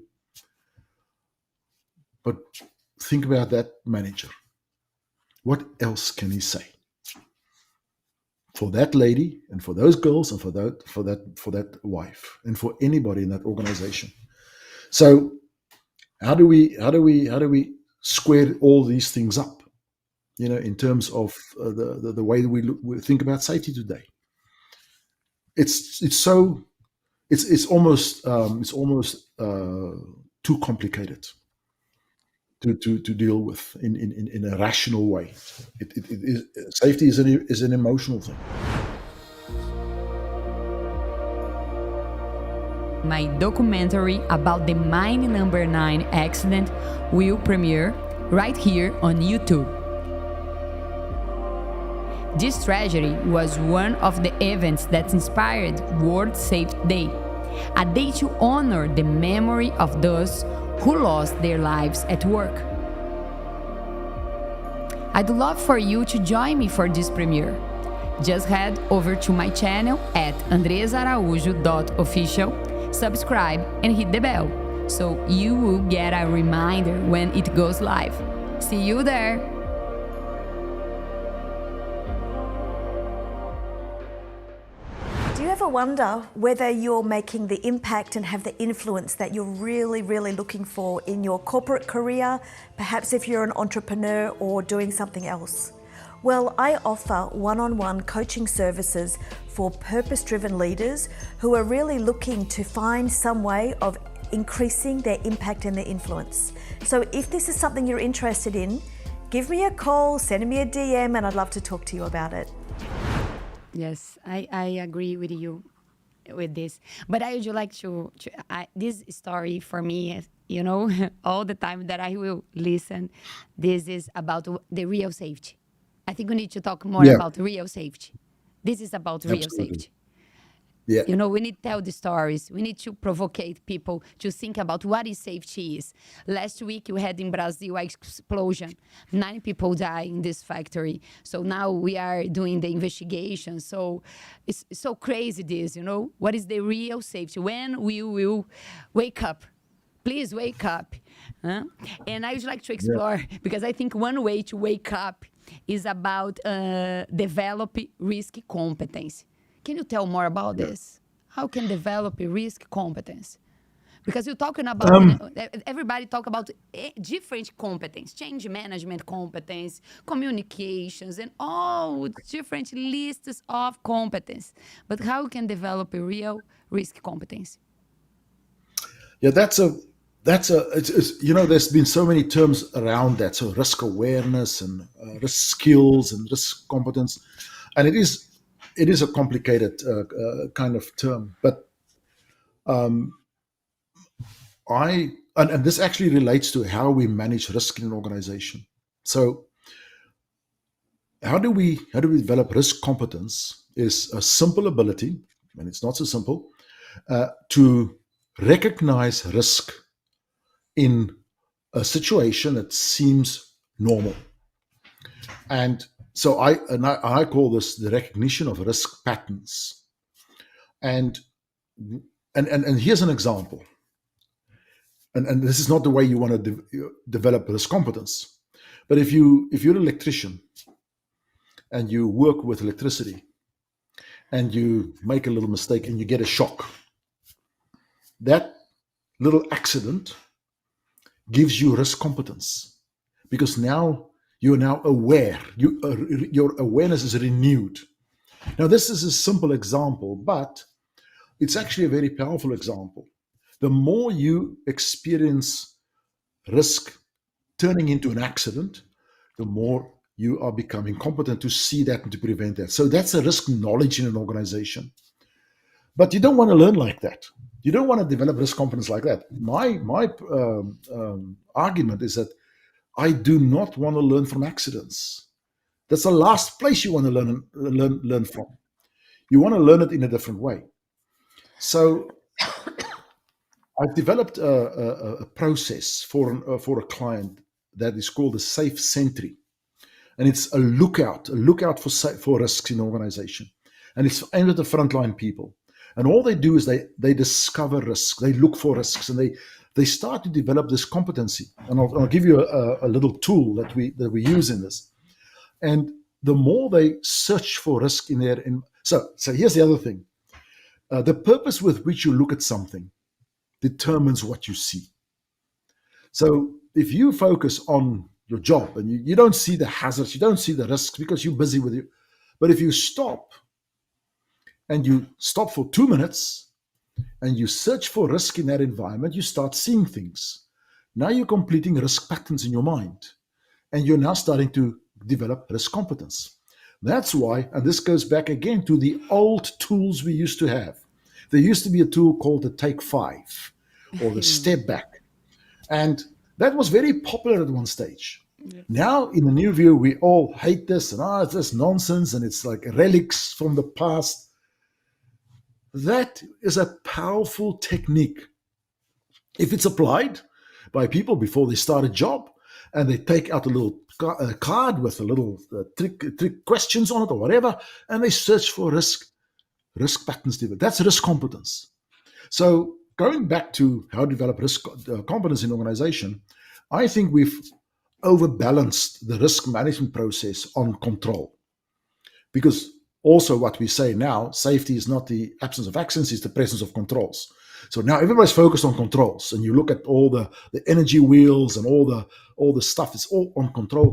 But think about that manager. What else can he say? For that lady and for those girls and for that wife and for anybody in that organization. So how do we square all these things up? In terms of the way we think about safety today. It's almost too complicated to deal with in a rational way. Safety is an emotional thing. My documentary about the Mine Number 9 accident will premiere right here on YouTube. This tragedy was one of the events that inspired World Safety Day, a day to honor the memory of those who lost their lives at work. I'd love for you to join me for this premiere. Just head over to my channel at 𝗠𝗘𝗏𝗏𝗧𝗏, subscribe and hit the bell so you will get a reminder when it goes live. See you there! Do you ever wonder whether you're making the impact and have the influence that you're really, really looking for in your corporate career, perhaps if you're an entrepreneur or doing something else? Well, I offer one-on-one coaching services for purpose-driven leaders who are really looking to find some way of increasing their impact and their influence. So if this is something you're interested in, give me a call, send me a DM, and I'd love to talk to you about it. Yes, I agree with you with this. But I would like this story for me, you know, all the time that I will listen, this is about the real safety. I think we need to talk more about real safety. This is about real safety. Yeah. You know, we need to tell the stories. We need to provocate people to think about what is safety is. Last week, we had in Brazil an explosion. 9 people died in this factory. So now we are doing the investigation. So it's so crazy this, you know. What is the real safety? When we will wake up? Please wake up. Huh? And I would like to explore, because I think one way to wake up is about develop risk competence. Can you tell more about this? How can develop a risk competence? Because you're talking about, everybody talk about different competence, change management competence, communications, and all different lists of competence. But how you can develop a real risk competence? Yeah, it's, you know, there's been so many terms around that. So risk awareness and risk skills and risk competence. And it is a complicated kind of term, but and this actually relates to how we manage risk in an organization. So how do we develop risk competence is a simple ability, and it's not so simple, to recognize risk in a situation that seems normal. And so I call this the recognition of risk patterns. And here's an example. And this is not the way you want to develop risk competence. But if you're an electrician and you work with electricity and you make a little mistake and you get a shock, that little accident gives you risk competence, because now you're now aware. Your awareness is renewed. Now, this is a simple example, but it's actually a very powerful example. The more you experience risk turning into an accident, the more you are becoming competent to see that and to prevent that. So that's a risk knowledge in an organization. But you don't want to learn like that. You don't want to develop risk competence like that. My argument is that I do not want to learn from accidents. That's the last place you want to learn from. You want to learn it in a different way. So I've developed a process for a client that is called a Safe Sentry, and it's a lookout for risks in the organization, and it's aimed at the frontline people. And all they do is they discover risks, they look for risks, and they start to develop this competency. And I'll give you a little tool that we use in this. And the more they search for risk in there, so here's the other thing: the purpose with which you look at something determines what you see. So if you focus on your job and you don't see the hazards, you don't see the risks because you're busy with it. But if you stop for 2 minutes and you search for risk in that environment, you start seeing things. Now you're completing risk patterns in your mind, and you're now starting to develop risk competence. That's why, and this goes back again to the old tools we used to have. There used to be a tool called the Take 5 or the Step Back. And that was very popular at one stage. Yeah. Now, in the new view, we all hate this and it's just nonsense and it's like relics from the past. That is a powerful technique if it's applied by people before they start a job, and they take out a little card with a little trick questions on it or whatever, and they search for risk patterns. That's risk competence. So going back to how to develop risk competence in organization, I think we've overbalanced the risk management process on control. Because also what we say now, safety is not the absence of accidents, it's the presence of controls. So now everybody's focused on controls, and you look at all the energy wheels and all the stuff, it's all on control.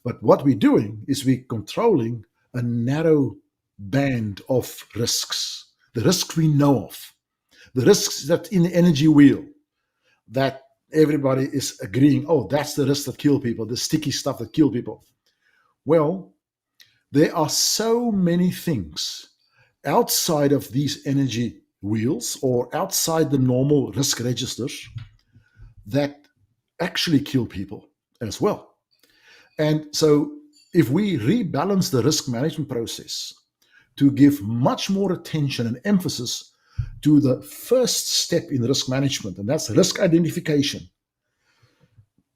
But what we're doing is we're controlling a narrow band of risks, the risks we know of, the risks that in the energy wheel that everybody is agreeing, oh, that's the risk that kill people, the sticky stuff that kill people. Well, there are so many things outside of these energy wheels or outside the normal risk registers that actually kill people as well. And so if we rebalance the risk management process to give much more attention and emphasis to the first step in risk management, and that's risk identification,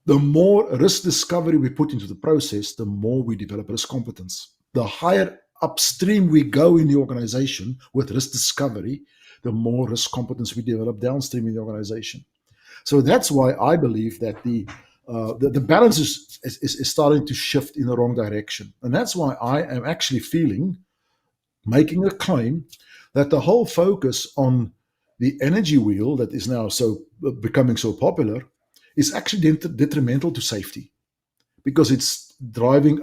the more risk discovery we put into the process, the more we develop risk competence. The higher upstream we go in the organization with risk discovery, the more risk competence we develop downstream in the organization. So that's why I believe that the balance is starting to shift in the wrong direction. And that's why I am actually making a claim that the whole focus on the energy wheel that is now becoming so popular is actually detrimental to safety, because it's driving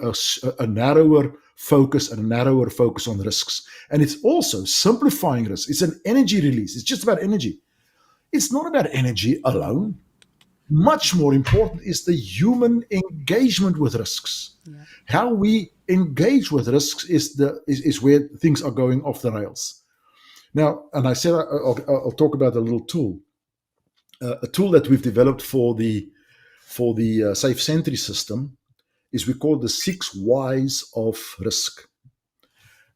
a narrower focus and a narrower focus on risks. And it's also simplifying risks. It's an energy release. It's just about energy. It's not about energy alone. Much more important is the human engagement with risks. Yeah. How we engage with risks is where things are going off the rails. Now, and I said I'll talk about a little tool, a tool that we've developed for the Safe Sentry system. Is we call the 6 whys of risk.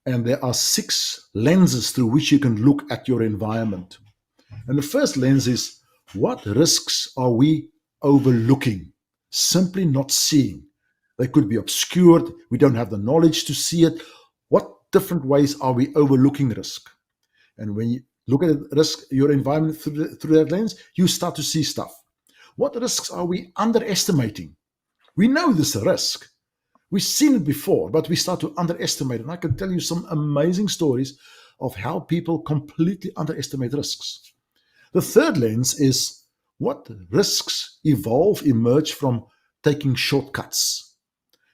And there are 6 lenses through which you can look at your environment. And the first lens is, what risks are we overlooking, simply not seeing? They could be obscured. We don't have the knowledge to see it. What different ways are we overlooking risk? And when you look at risk, your environment through that lens, you start to see stuff. What risks are we underestimating? We know this is a risk. We've seen it before, but we start to underestimate it. And I can tell you some amazing stories of how people completely underestimate risks. The third lens is, what risks emerge from taking shortcuts.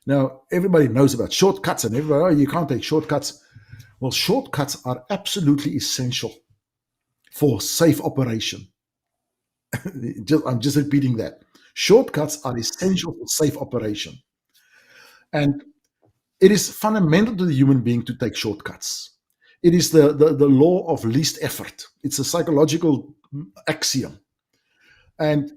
Now, everybody knows about shortcuts, and everybody, you can't take shortcuts. Well, shortcuts are absolutely essential for safe operation. I'm just repeating that. Shortcuts are essential for safe operation. And it is fundamental to the human being to take shortcuts. It is the law of least effort. It's a psychological axiom. And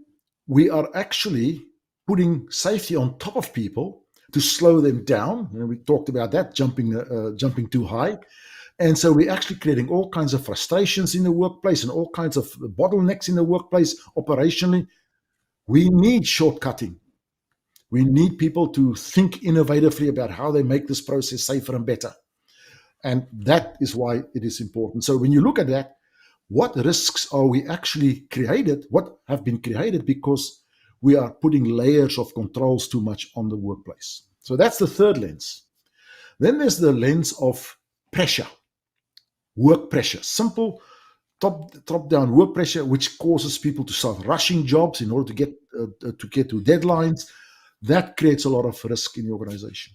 we are actually putting safety on top of people to slow them down. We talked about that, jumping too high. And so we're actually creating all kinds of frustrations in the workplace and all kinds of bottlenecks in the workplace operationally. We need shortcutting. We need people to think innovatively about how they make this process safer and better. And that is why it is important. So when you look at that, what risks are we actually created? What have been created because we are putting layers of controls too much on the workplace? So that's the third lens. Then there's the lens of pressure, work pressure, simple top-down work pressure, which causes people to start rushing jobs in order to get to deadlines. That creates a lot of risk in the organization.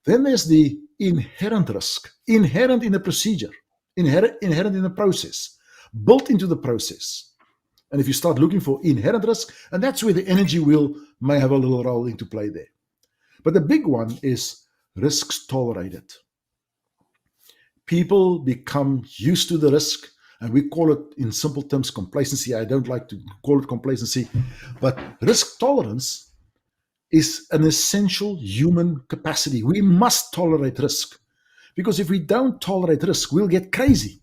Then there's the inherent risk, inherent in the procedure, inherent in the process, built into the process. And if you start looking for inherent risk, and that's where the energy wheel may have a little role into play there. But the big one is risks tolerated. People become used to the risk, and we call it in simple terms complacency. I don't like to call it complacency, but risk tolerance is an essential human capacity. We must tolerate risk, because if we don't tolerate risk, we'll get crazy.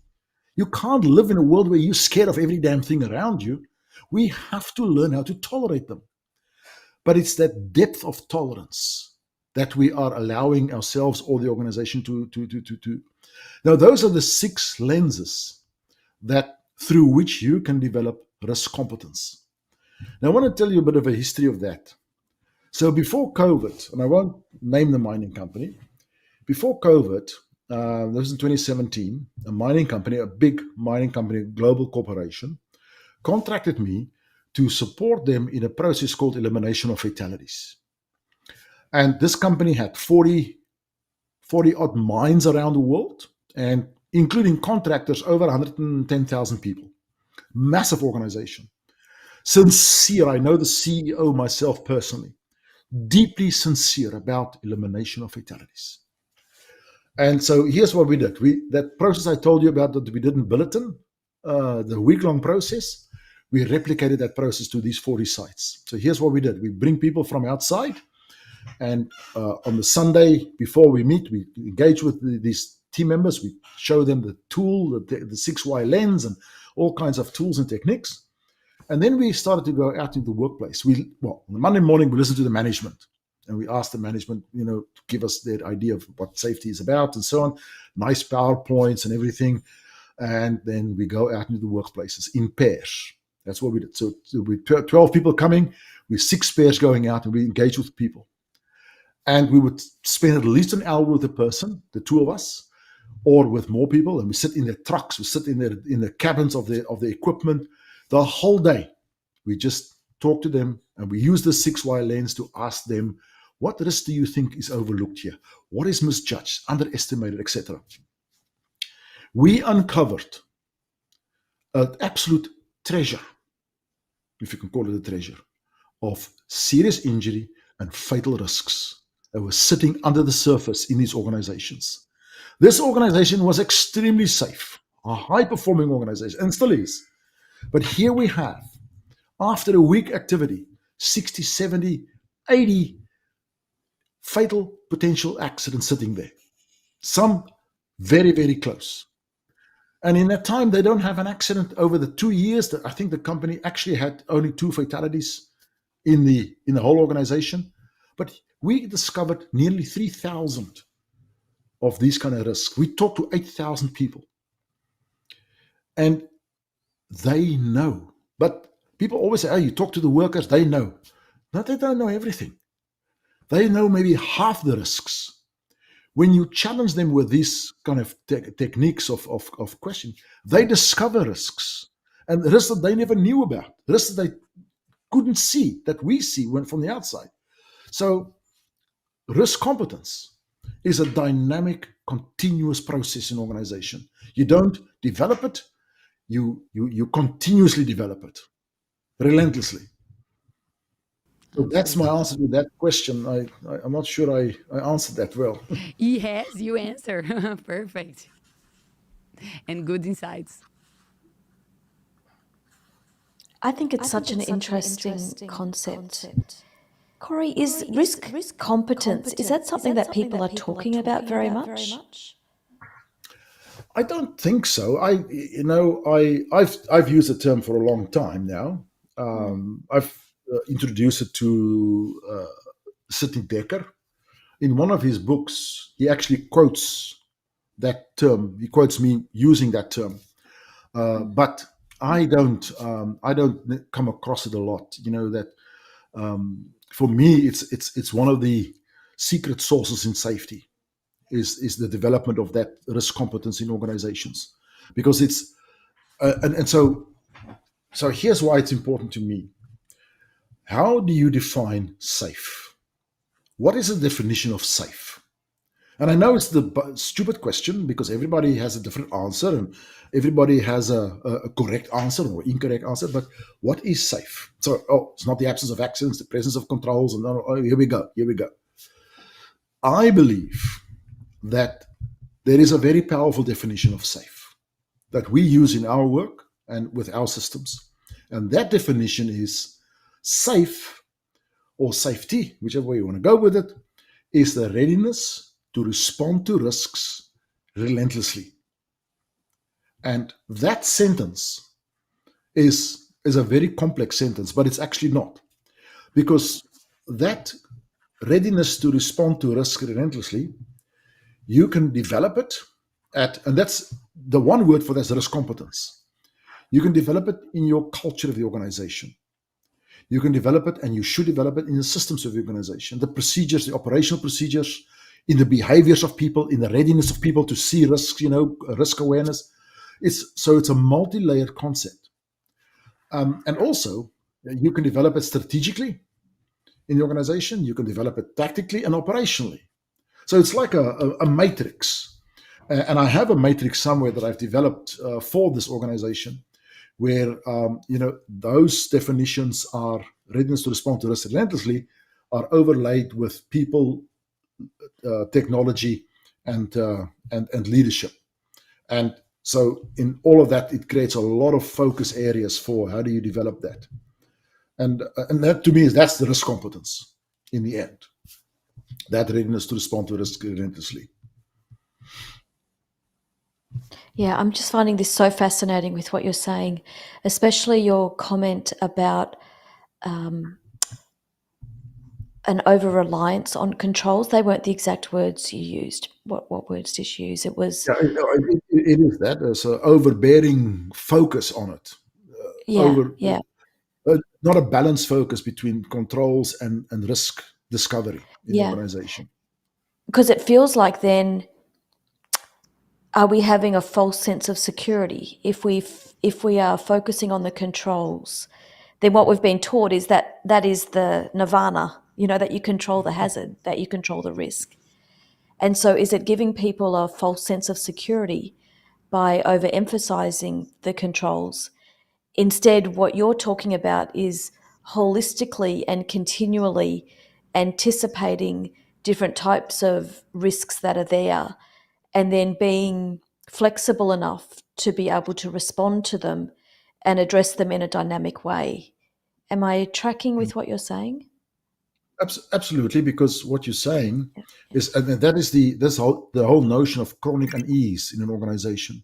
You can't live in a world where you're scared of every damn thing around you. We have to learn how to tolerate them. but it's that depth of tolerance that we are allowing ourselves or the organization to. Now, those are the 6 lenses that through which you can develop risk competence. Now, I want to tell you a bit of a history of that. So before COVID, and I won't name the mining company, before COVID, this was in 2017, a mining company, a big mining company, global corporation, contracted me to support them in a process called elimination of fatalities. And this company had 40 odd mines around the world, and including contractors, over 110,000 people. Massive organization. Sincere, I know the CEO myself personally, deeply sincere about elimination of fatalities. And so here's what we did. That process I told you about that we did in Billiton, the week-long process, we replicated that process to these 40 sites. So here's what we did. We bring people from outside, and on the Sunday before we meet, we engage with these team members. We show them the tool, the 6Y lens, and all kinds of tools and techniques. And then we started to go out into the workplace. On the Monday morning, we listened to the management, and we asked the management, to give us their idea of what safety is about and so on. Nice PowerPoints and everything. And then we go out into the workplaces in pairs. That's what we did. So we 12 people coming, with 6 pairs going out, and we engage with people. And we would spend at least an hour with a person, the 2 of us, or with more people, and we sit in their trucks, we sit in the cabins of the equipment. The whole day, we just talk to them, and we use the 6Y lens to ask them, what risk do you think is overlooked here? What is misjudged, underestimated, etc.? We uncovered an absolute treasure, if you can call it a treasure, of serious injury and fatal risks that were sitting under the surface in these organizations. This organization was extremely safe, a high-performing organization, and still is. But here we have, after a week activity, 60, 70, 80 fatal potential accidents sitting there. Some very, very close. And in that time, they don't have an accident over the 2 years that I think the company actually had only 2 fatalities in the whole organization. But we discovered nearly 3,000 of these kind of risks. We talked to 8,000 people. And they know. But people always say, you talk to the workers, they know. No, they don't know everything. They know maybe half the risks. When you challenge them with these kind of techniques of question, they discover risks. And risks that they never knew about. Risks that they couldn't see, that we see when from the outside. So risk competence is a dynamic, continuous process in organization. You don't develop it, you continuously develop it, relentlessly. So that's my answer to that question. I'm not sure I answered that well. Yes, you answer. Perfect. And good insights. I think it's such an interesting concept. Corrie, is risk competence, is that something that people are talking about very much? I don't think so. I've used the term for a long time now. I've introduced it to Sidney Dekker. In one of his books, he actually quotes that term. He quotes me using that term, but I don't come across it a lot. That for me, it's one of the secret sources in safety. Is the development of that risk competence in organizations, because it's and so here's why it's important to me. How do you define safe? What is the definition of safe? And I know it's the stupid question, because everybody has a different answer and everybody has a correct answer or incorrect answer, but what is safe? So, it's not the absence of accidents, the presence of controls, and here we go. I believe that there is a very powerful definition of safe that we use in our work and with our systems. And that definition is safe, or safety, whichever way you want to go with it, is the readiness to respond to risks relentlessly. And that sentence is a very complex sentence, but it's actually not. Because that readiness to respond to risk relentlessly, you can develop it and that's the one word for this, risk competence. You can develop it in your culture of the organization. You can develop it, and you should develop it in the systems of the organization, the procedures, the operational procedures, in the behaviors of people, in the readiness of people to see risks, risk awareness. It's a multi-layered concept. And also, you can develop it strategically in the organization. You can develop it tactically and operationally. So it's like a matrix. And I have a matrix somewhere that I've developed for this organization, where those definitions are readiness to respond to risk relentlessly, are overlaid with people, technology, and leadership. And so in all of that, it creates a lot of focus areas for how do you develop that. And that, to me, that's the risk competence in the end. That readiness to respond to risk relentlessly. Yeah, I'm just finding this so fascinating with what you're saying, especially your comment about an over-reliance on controls. They weren't the exact words you used. What words did you use? It was... Yeah, it is that. There's an overbearing focus on it. Not a balanced focus between controls and risk discovery in the organization. Because it feels like then, are we having a false sense of security? If we are focusing on the controls, then what we've been taught is that is the nirvana, that you control the hazard, that you control the risk. And so is it giving people a false sense of security by overemphasizing the controls? Instead, what you're talking about is holistically and continually anticipating different types of risks that are there, and then being flexible enough to be able to respond to them and address them in a dynamic way. Am I tracking with what you're saying? Absolutely, because what you're saying is, and that is the whole notion of chronic unease in an organization.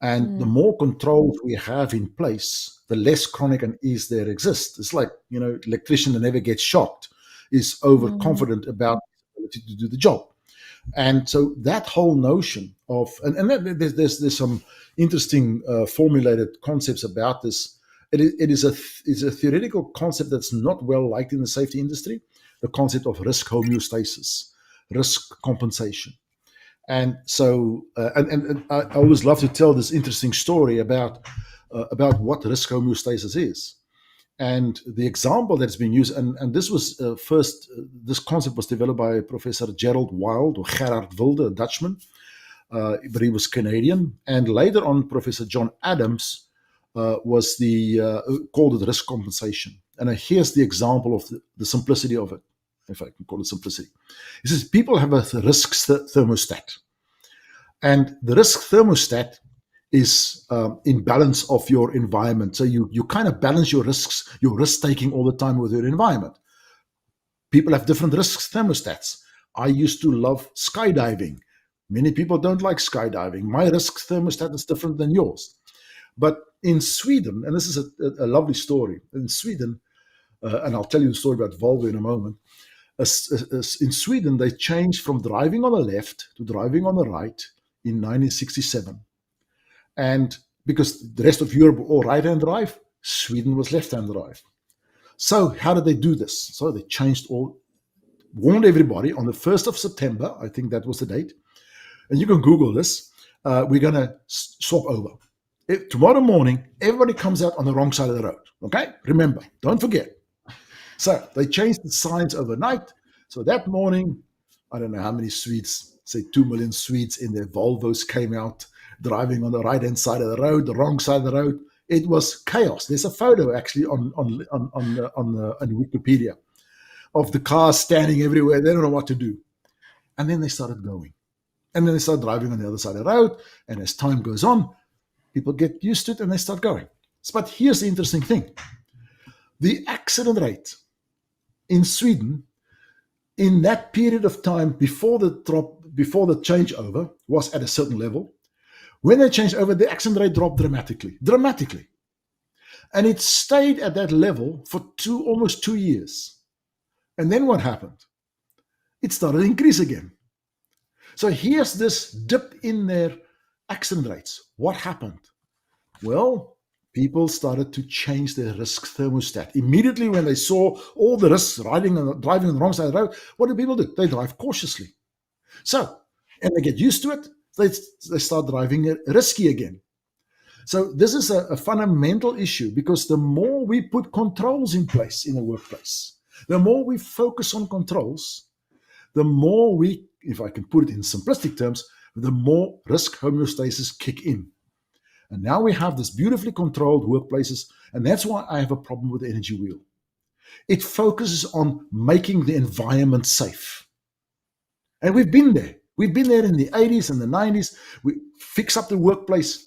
And the more controls we have in place, the less chronic unease there exists. It's like, electrician that never gets shocked is overconfident about his ability to do the job. And so that whole notion of, and there's some interesting formulated concepts about this. It is a theoretical concept that's not well liked in the safety industry, the concept of risk homeostasis, risk compensation. And so, and I always love to tell this interesting story about what risk homeostasis is. And the example that's been used, and this was this concept was developed by Professor 𝗬𝗏𝗏𝗏𝗏𝗏𝗏𝗏𝗏𝗏𝗏𝗏𝗏, a Dutchman, but he was Canadian. And later on, Professor John Adams called it risk compensation. And here's the example of the simplicity of it, if I can call it simplicity. He says people have a risk thermostat. And the risk thermostat is in balance of your environment. So you kind of balance your risks, your risk-taking all the time with your environment. People have different risk thermostats. I used to love skydiving. Many people don't like skydiving. My risk thermostat is different than yours. But in Sweden, and this is a lovely story, in Sweden, and I'll tell you the story about Volvo in a moment. In Sweden, they changed from driving on the left to driving on the right in 1967. And because the rest of Europe were all right-hand drive, Sweden was left-hand drive. So how did they do this? So they warned everybody on the 1st of September, I think that was the date, and you can Google this, we're going to swap over. Tomorrow morning, everybody comes out on the wrong side of the road, okay? Remember, don't forget. So they changed the signs overnight. So that morning, I don't know how many Swedes, say 2 million Swedes in their Volvos came out driving on the right-hand side of the road, the wrong side of the road. It was chaos. There's a photo actually on Wikipedia of the cars standing everywhere. They don't know what to do. And then they started going. And then they start driving on the other side of the road. And as time goes on, people get used to it and they start going. But here's the interesting thing. The accident rate in Sweden in that period of time before the changeover was at a certain level. When they changed over, the accident rate dropped dramatically. And it stayed at that level for almost 2 years. And then what happened? It started to increase again. So here's this dip in their accident rates. What happened? Well, people started to change their risk thermostat. Immediately when they saw all the risks driving on the wrong side of the road, what do people do? They drive cautiously. So, and they get used to it, they start driving risky again. So this is a fundamental issue, because the more we put controls in place in a workplace, the more we focus on controls, the more we, if I can put it in simplistic terms, the more risk homeostasis kick in. And now we have this beautifully controlled workplaces, and that's why I have a problem with the energy wheel. It focuses on making the environment safe. And we've been there. We've been there in the 80s and the 90s. We fix up the workplace.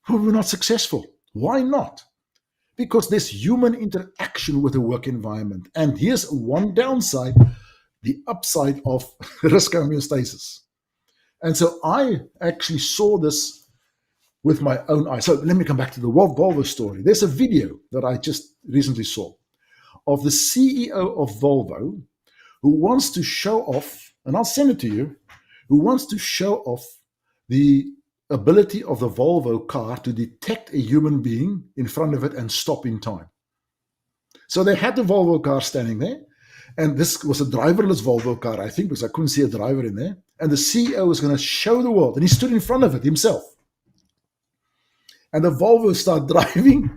But we're not successful. Why not? Because there's human interaction with the work environment. And here's one downside, the upside of risk homeostasis. And so I actually saw this with my own eyes. So let me come back to the Volvo story. There's a video that I just recently saw of the CEO of Volvo, who wants to show off, and I'll send it to you, who wants to show off the ability of the Volvo car to detect a human being in front of it and stop in time. So they had the Volvo car standing there, and this was a driverless Volvo car, I think, because I couldn't see a driver in there. And the CEO was going to show the world, and he stood in front of it himself. And the Volvo started driving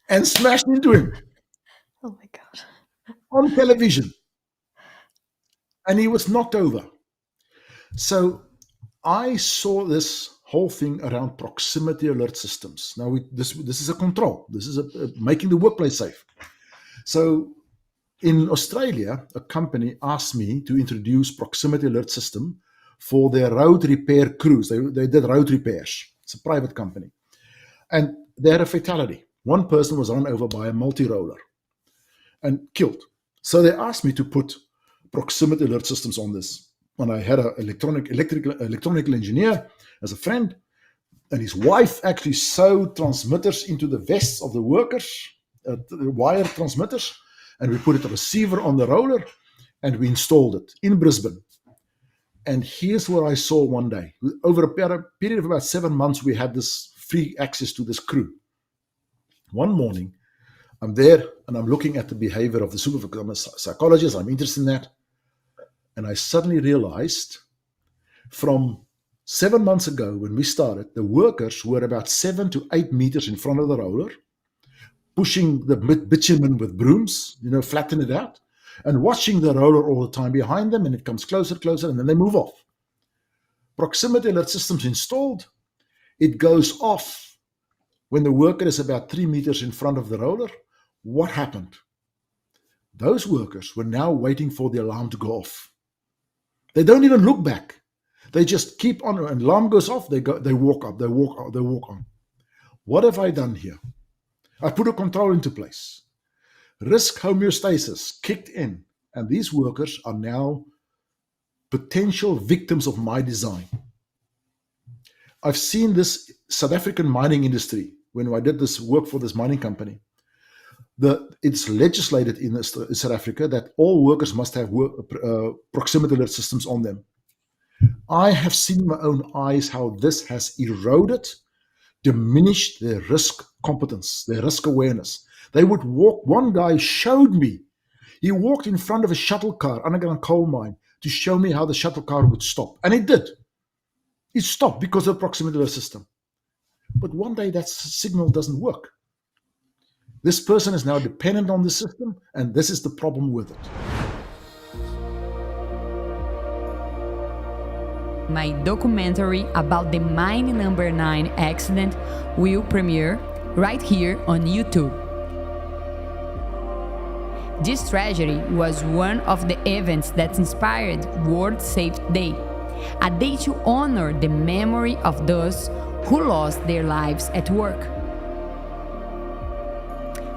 and smashed into him. Oh my God. On television. And he was knocked over. So I saw this whole thing around proximity alert systems. Now, this is a control. This is making the workplace safe. So in Australia, a company asked me to introduce proximity alert system for their road repair crews. They did road repairs. It's a private company. And they had a fatality. One person was run over by a multi-roller and killed. So they asked me to put proximity alert systems on this. And I had an electronical engineer as a friend, and his wife actually sewed transmitters into the vests of the workers, the wire transmitters, and we put a receiver on the roller, and we installed it in Brisbane. And here's what I saw one day. Over a period of about 7 months, we had this free access to this crew. One morning, I'm there, and I'm looking at the behavior of the supervisor. I'm a psychologist, I'm interested in that. And I suddenly realized from 7 months ago when we started, the workers were about 7 to 8 meters in front of the roller, pushing the bitumen with brooms, flatten it out, and watching the roller all the time behind them, and it comes closer, and then they move off. Proximity alert systems installed. It goes off when the worker is about 3 meters in front of the roller. What happened? Those workers were now waiting for the alarm to go off. They don't even look back. They just keep on. An alarm goes off, they walk up, they walk on. What have I done here? I put a control into place. Risk homeostasis kicked in, and these workers are now potential victims of my design. I've seen this South African mining industry, when I did this work for this mining company, it's legislated in South Africa that all workers must have proximity alert systems on them. I have seen in my own eyes how this has eroded, diminished their risk competence, their risk awareness. They would walk, one guy showed me, he walked in front of a shuttle car, underground coal mine, to show me how the shuttle car would stop. And it did. It stopped because of the proximity alert system. But one day that signal doesn't work. This person is now dependent on the system, and this is the problem with it. My documentary about the Mine Number 9 accident will premiere right here on YouTube. This tragedy was one of the events that inspired World Safety Day, a day to honor the memory of those who lost their lives at work.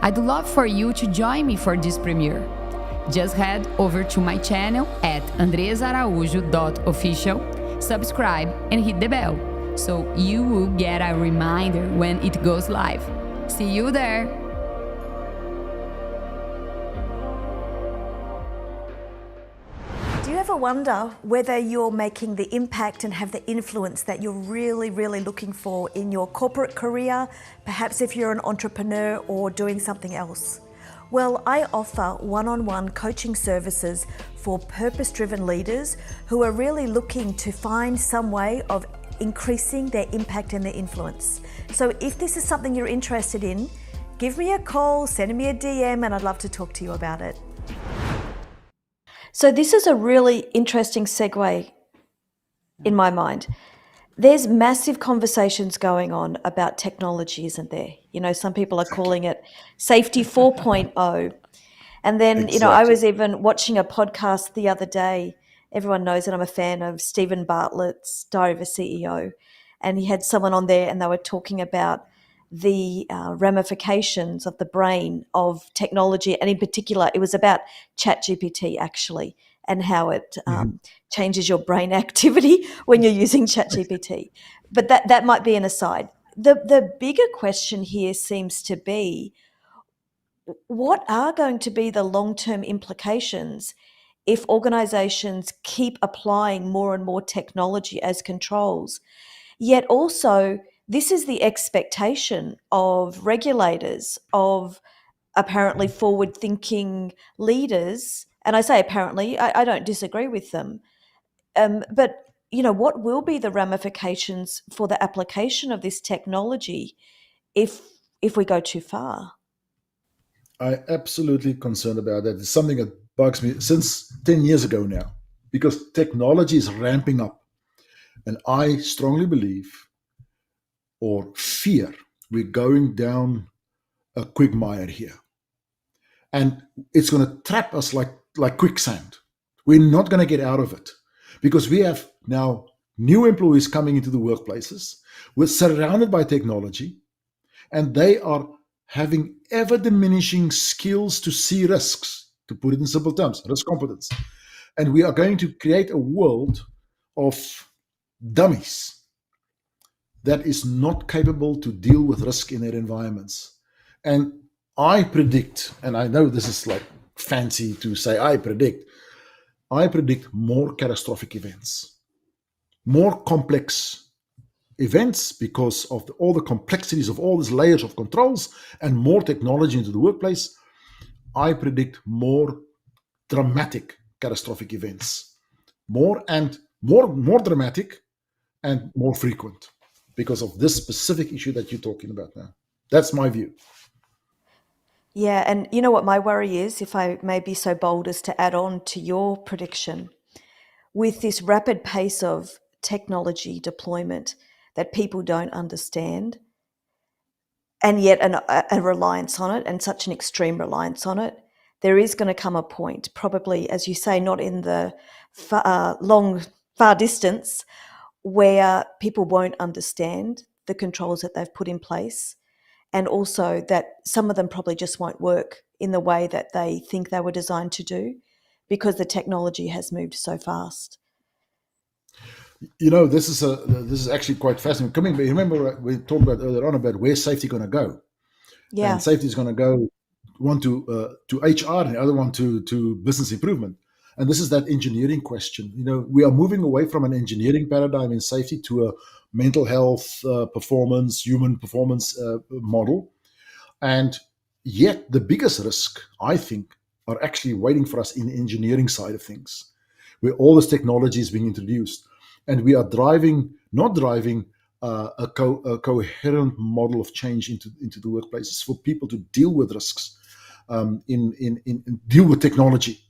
I'd love for you to join me for this premiere. Just head over to my channel at @𝗖𝗢𝗥𝗥𝗏, subscribe and hit the bell so you will get a reminder when it goes live. See you there! wonder whether you're making the impact and have the influence that you're really, really looking for in your corporate career, perhaps if you're an entrepreneur or doing something else. Well, I offer one-on-one coaching services for purpose-driven leaders who are really looking to find some way of increasing their impact and their influence. So if this is something you're interested in, give me a call, send me a DM, and I'd love to talk to you about it. So this is a really interesting segue in my mind. There's massive conversations going on about technology, isn't there? You know, some people are calling it Safety 4.0. And then, you know, I was even watching a podcast the other day. Everyone knows that I'm a fan of 𝗖𝗍𝗿𝗏 𝗠𝗘𝗧𝗏 Diary of a CEO. And he had someone on there and they were talking about the ramifications of the brain of technology. And in particular, it was about ChatGPT actually, and how it changes your brain activity when you're using ChatGPT. But that might be an aside. The bigger question here seems to be, what are going to be the long-term implications if organizations keep applying more and more technology as controls? Yet also, this is the expectation of regulators, of apparently forward-thinking leaders. And I say apparently, I don't disagree with them. But, you know, what will be the ramifications for the application of this technology if we go too far? I'm absolutely concerned about that. It's something that bugs me since 10 years ago now, because technology is ramping up. And I strongly believe or fear we're going down a quagmire here. And it's going to trap us like quicksand. We're not going to get out of it because we have now new employees coming into the workplaces. We're surrounded by technology, and they are having ever diminishing skills to see risks, to put it in simple terms, risk competence. And we are going to create a world of dummies that is not capable to deal with risk in their environments. And I predict, and I know this is like fancy to say I predict more catastrophic events, more complex events because of all the complexities of all these layers of controls and more technology into the workplace. I predict more dramatic catastrophic events, more dramatic and more frequent because of this specific issue that you're talking about now. That's my view. Yeah, and you know what my worry is, if I may be so bold as to add on to your prediction, with this rapid pace of technology deployment that people don't understand, and yet a reliance on it, and such an extreme reliance on it, there is going to come a point, probably, as you say, not in the far distance, where people won't understand the controls that they've put in place, and also that some of them probably just won't work in the way that they think they were designed to do because the technology has moved so fast. You know, this is actually quite fascinating. Remember we talked about earlier on about where safety going to go. Yeah. And safety is going to go one to HR and the other one to business improvement. And this is that engineering question. You know, we are moving away from an engineering paradigm in safety to a mental health, performance, human performance model. And yet the biggest risk, I think, are actually waiting for us in the engineering side of things, where all this technology is being introduced. And we are not driving a coherent model of change into the workplaces for people to deal with risks, deal with technology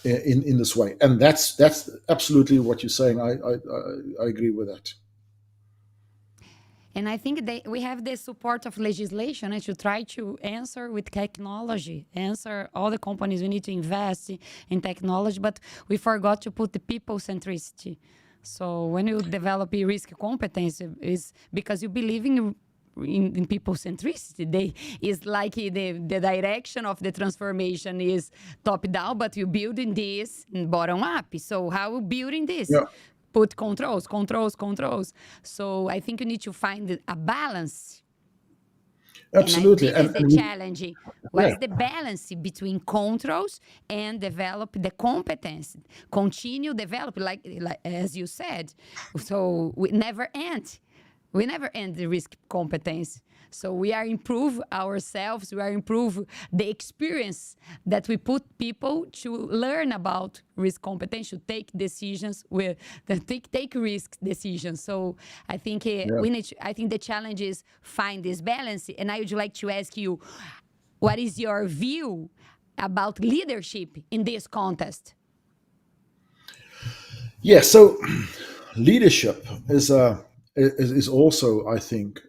in this way. And that's absolutely what you're saying. I agree with that. And I think we have the support of legislation to try to answer with technology, answer all the companies we need to invest in technology, but we forgot to put the people centricity. So when you develop a risk competence, is because you believe in people centricity. It's like the direction of the transformation is top down, but you're building this bottom up. So how are we building this? Yeah. Put controls. So I think you need to find a balance. Absolutely. And this is the challenge. What Yeah. is the balance between controls and develop the competence? Continue develop, like as you said. So we never end. We never end the risk competence. So we are improve ourselves. We are improve the experience that we put people to learn about risk competence, to take decisions with take risk decisions. So I think we need. I think the challenge is find this balance. And I would like to ask you, what is your view about leadership in this contest? Yeah. So leadership is also, I think,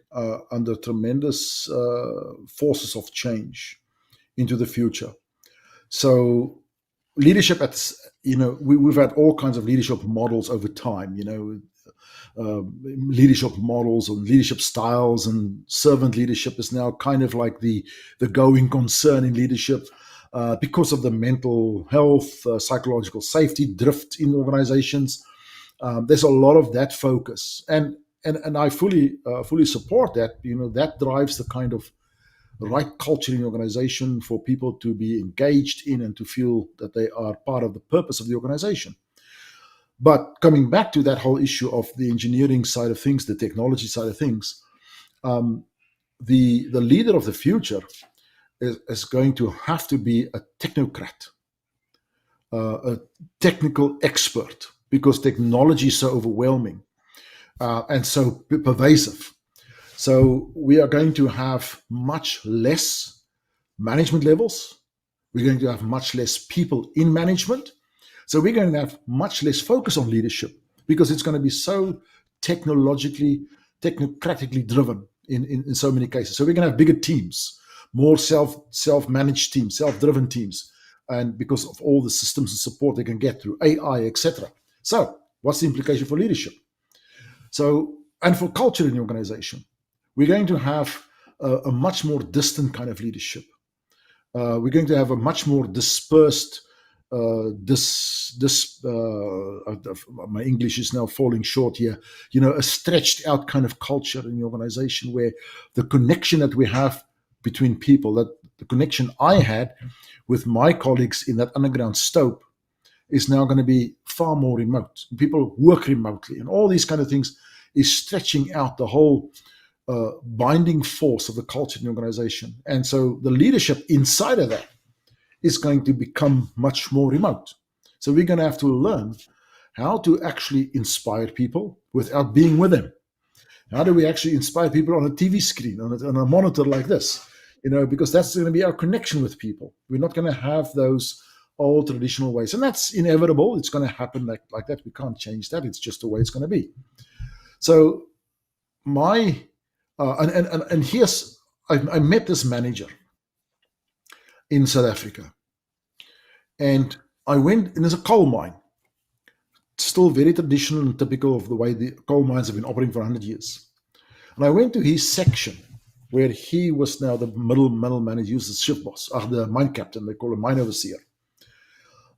under tremendous forces of change into the future. So leadership we've had all kinds of leadership models over time, leadership models and leadership styles, and servant leadership is now kind of like the going concern in leadership because of the mental health, psychological safety drift in organizations. There's a lot of that focus, and I fully support that. That drives the kind of right culture in the organization for people to be engaged in and to feel that they are part of the purpose of the organization. But coming back to that whole issue of the engineering side of things, the technology side of things, the leader of the future is going to have to be a technocrat, a technical expert, because technology is so overwhelming and so pervasive. So we are going to have much less management levels. We're going to have much less people in management. So we're going to have much less focus on leadership because it's going to be so technocratically driven in so many cases. So we're going to have bigger teams, more self-managed teams, self-driven teams, and because of all the systems and support they can get through AI, etc. So what's the implication for leadership? So, and for culture in the organization, we're going to have a much more distant kind of leadership. We're going to have a much more dispersed, my English is now falling short here, a stretched out kind of culture in the organization where the connection that we have between people, that the connection I had with my colleagues in that underground stope is now going to be far more remote. People work remotely, and all these kind of things is stretching out the whole binding force of the culture in the organization. And so the leadership inside of that is going to become much more remote. So we're going to have to learn how to actually inspire people without being with them. How do we actually inspire people on a TV screen, on a monitor like this? Because that's going to be our connection with people. We're not going to have those old traditional ways. And that's inevitable. It's going to happen like that. We can't change that. It's just the way it's going to be. So here's, I met this manager in South Africa, and I went, and there's a coal mine, still very traditional and typical of the way the coal mines have been operating for 100 years. And I went to his section where he was now the middle manager, he was the shift boss, the mine captain, they call him mine overseer.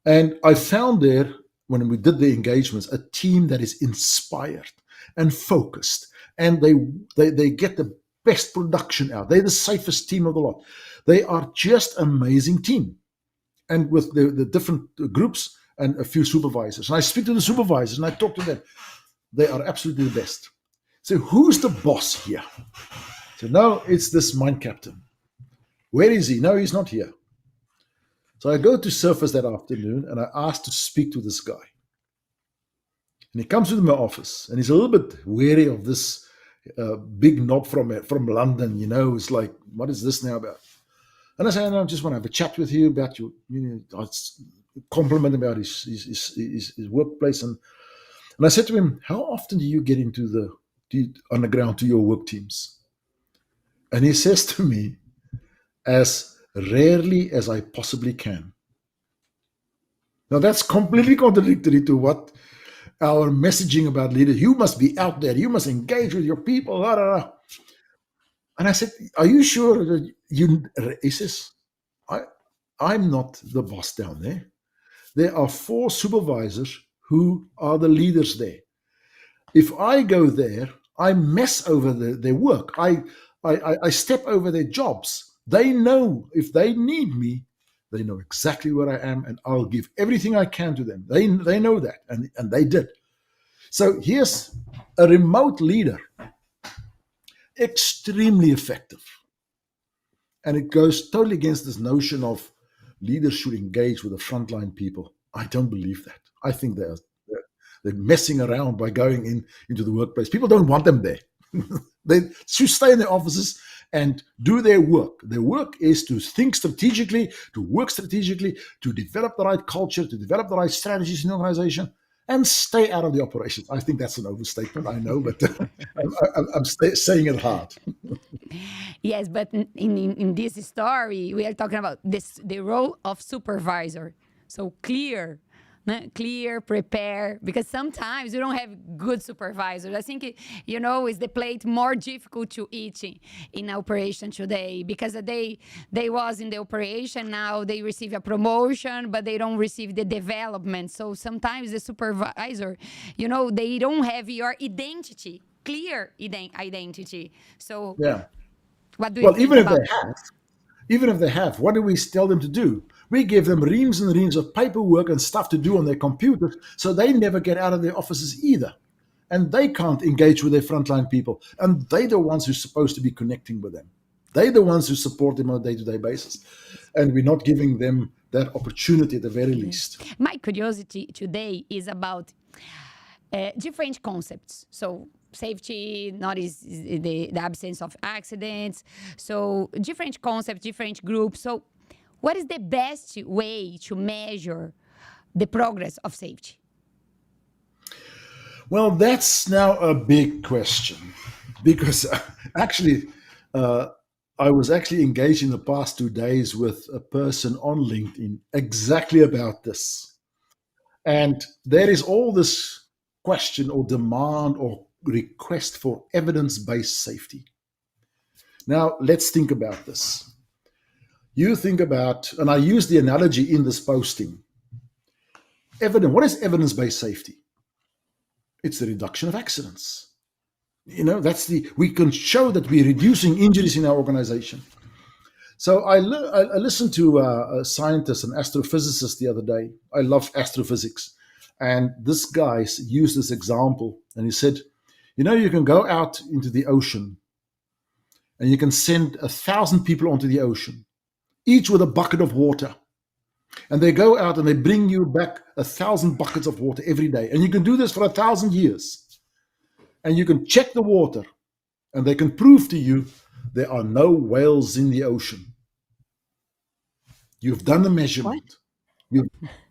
And I found there, when we did the engagements, a team that is inspired and focused, and they get the best production out. They're the safest team of the lot. They are just amazing team. And with the different groups and a few supervisors. And I speak to the supervisors and I talk to them. They are absolutely the best. So who's the boss here? So no, it's this mine captain. Where is he? No, he's not here. So I go to surface that afternoon and I ask to speak to this guy. And he comes into my office and he's a little bit wary of this big knob from London, it's like, what is this now about? And I say, no, I just want to have a chat with you about your, compliment about his workplace. And I said to him, how often do you get into the underground to your work teams? And he says to me, as rarely as I possibly can. Now that's completely contradictory to what our messaging about leaders. You must be out there. You must engage with your people. Blah, blah, blah. And I said, are you sure that you? He says, I'm not the boss down there. There are 4 supervisors who are the leaders there. If I go there, I mess over their work. I step over their jobs. They know if they need me, they know exactly where I am, and I'll give everything I can to them. They know that, and they did. So here's a remote leader, extremely effective. And it goes totally against this notion of leaders should engage with the frontline people. I don't believe that. I think they're messing around by going into the workplace. People don't want them there. They should stay in their offices and do their work. Their work is to think strategically, to work strategically, to develop the right culture, to develop the right strategies in the organization, and stay out of the operations. I think that's an overstatement, I know, but I'm saying it hard. Yes, but in this story, we are talking about the role of supervisor. So clear, prepare, because sometimes you don't have good supervisors. I think, is the plate more difficult to eat in operation today, because they was in the operation, now they receive a promotion, but they don't receive the development. So sometimes the supervisor, they don't have your identity, clear identity. So yeah. What do you think about? Even if they have, what do we tell them to do? We give them reams and reams of paperwork and stuff to do on their computers, so they never get out of their offices either. And they can't engage with their frontline people. And they're the ones who are supposed to be connecting with them. They're the ones who support them on a day-to-day basis. And we're not giving them that opportunity at the very least. My curiosity today is about different concepts. So safety, not is the absence of accidents. So different concepts, different groups. So what is the best way to measure the progress of safety? Well, that's now a big question, because actually, I was actually engaged in the past 2 days with a person on LinkedIn exactly about this. And there is all this question or demand or request for evidence-based safety. Now, let's think about this. You think about, and I use the analogy in this posting, what is evidence-based safety? It's the reduction of accidents. We can show that we're reducing injuries in our organization. So I listened to a scientist, an astrophysicist the other day. I love astrophysics. And this guy used this example, and he said, you can go out into the ocean and you can send 1,000 people onto the ocean, each with a bucket of water. And they go out and they bring you back 1,000 buckets of water every day. And you can do this for 1,000 years. And you can check the water, and they can prove to you there are no whales in the ocean. You've done the measurement.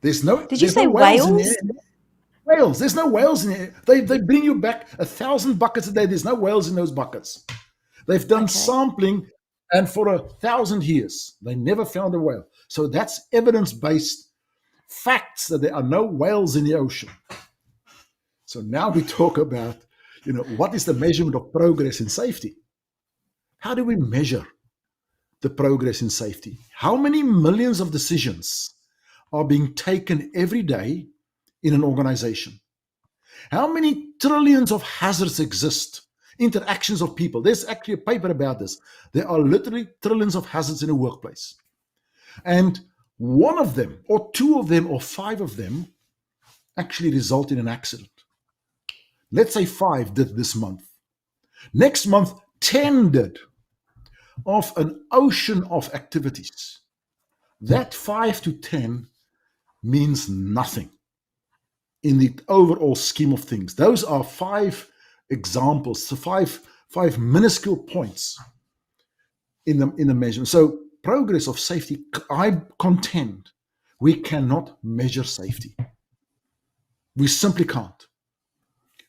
There's no. Did you say whales? In the air. Whales. There's no whales in the air. They bring you back 1,000 buckets a day. There's no whales in those buckets. They've done sampling, and for 1,000 years, they never found a whale. So that's evidence-based facts that there are no whales in the ocean. So now we talk about, what is the measurement of progress in safety? How do we measure the progress in safety? How many millions of decisions are being taken every day in an organization? How many trillions of hazards exist? Interactions of people. There's actually a paper about this. There are literally trillions of hazards in a workplace. And one of them, or two of them, or five of them actually result in an accident. Let's say 5 did this month. Next month, 10 did, of an ocean of activities. That 5 to 10 means nothing in the overall scheme of things. Those are 5 examples, so five minuscule points in the measurement. So progress of safety, I contend, we cannot measure safety. We simply can't.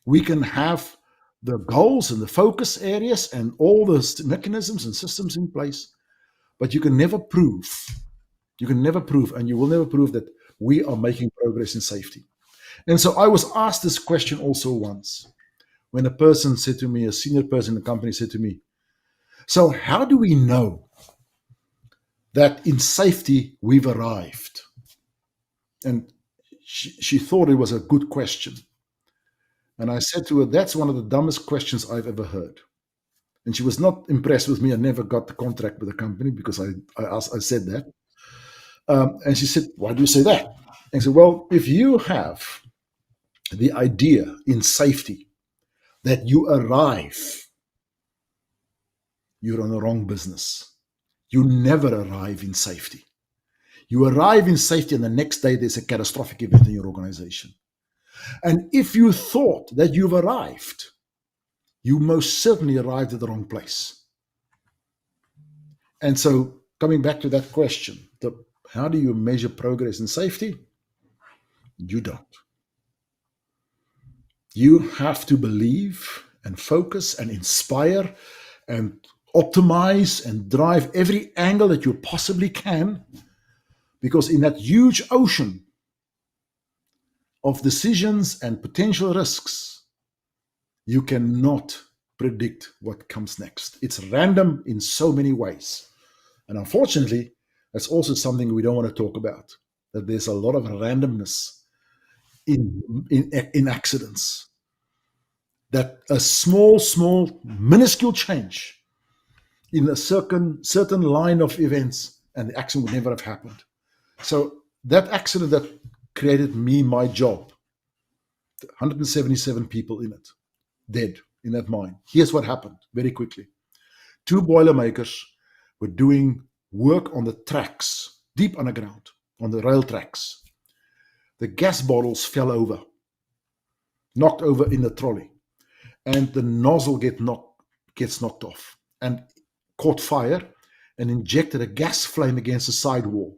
We can have the goals and the focus areas and all the mechanisms and systems in place, but you can never prove, and you will never prove that we are making progress in safety. And so I was asked this question also once, when a person said to me, a senior person in the company said to me, so how do we know that in safety we've arrived? And she thought it was a good question. And I said to her, that's one of the dumbest questions I've ever heard. And she was not impressed with me. I never got the contract with the company because I said that. And she said, why do you say that? And I said, well, if you have the idea in safety that you arrive, you're on the wrong business. You never arrive in safety. You arrive in safety and the next day there's a catastrophic event in your organization. And if you thought that you've arrived, you most certainly arrived at the wrong place. And so coming back to that question, how do you measure progress in safety? You don't. You have to believe and focus and inspire and optimize and drive every angle that you possibly can, because in that huge ocean of decisions and potential risks, you cannot predict what comes next. It's random in so many ways. And unfortunately, that's also something we don't want to talk about, that there's a lot of randomness in accidents. That a small, minuscule change in a certain line of events and the accident would never have happened. So that accident that created my job, 177 people in it, dead in that mine. Here's what happened very quickly. 2 boilermakers were doing work on the tracks, deep underground, on the rail tracks. The gas bottles fell over, knocked over in the trolley, and the nozzle gets knocked off and caught fire and injected a gas flame against the side wall.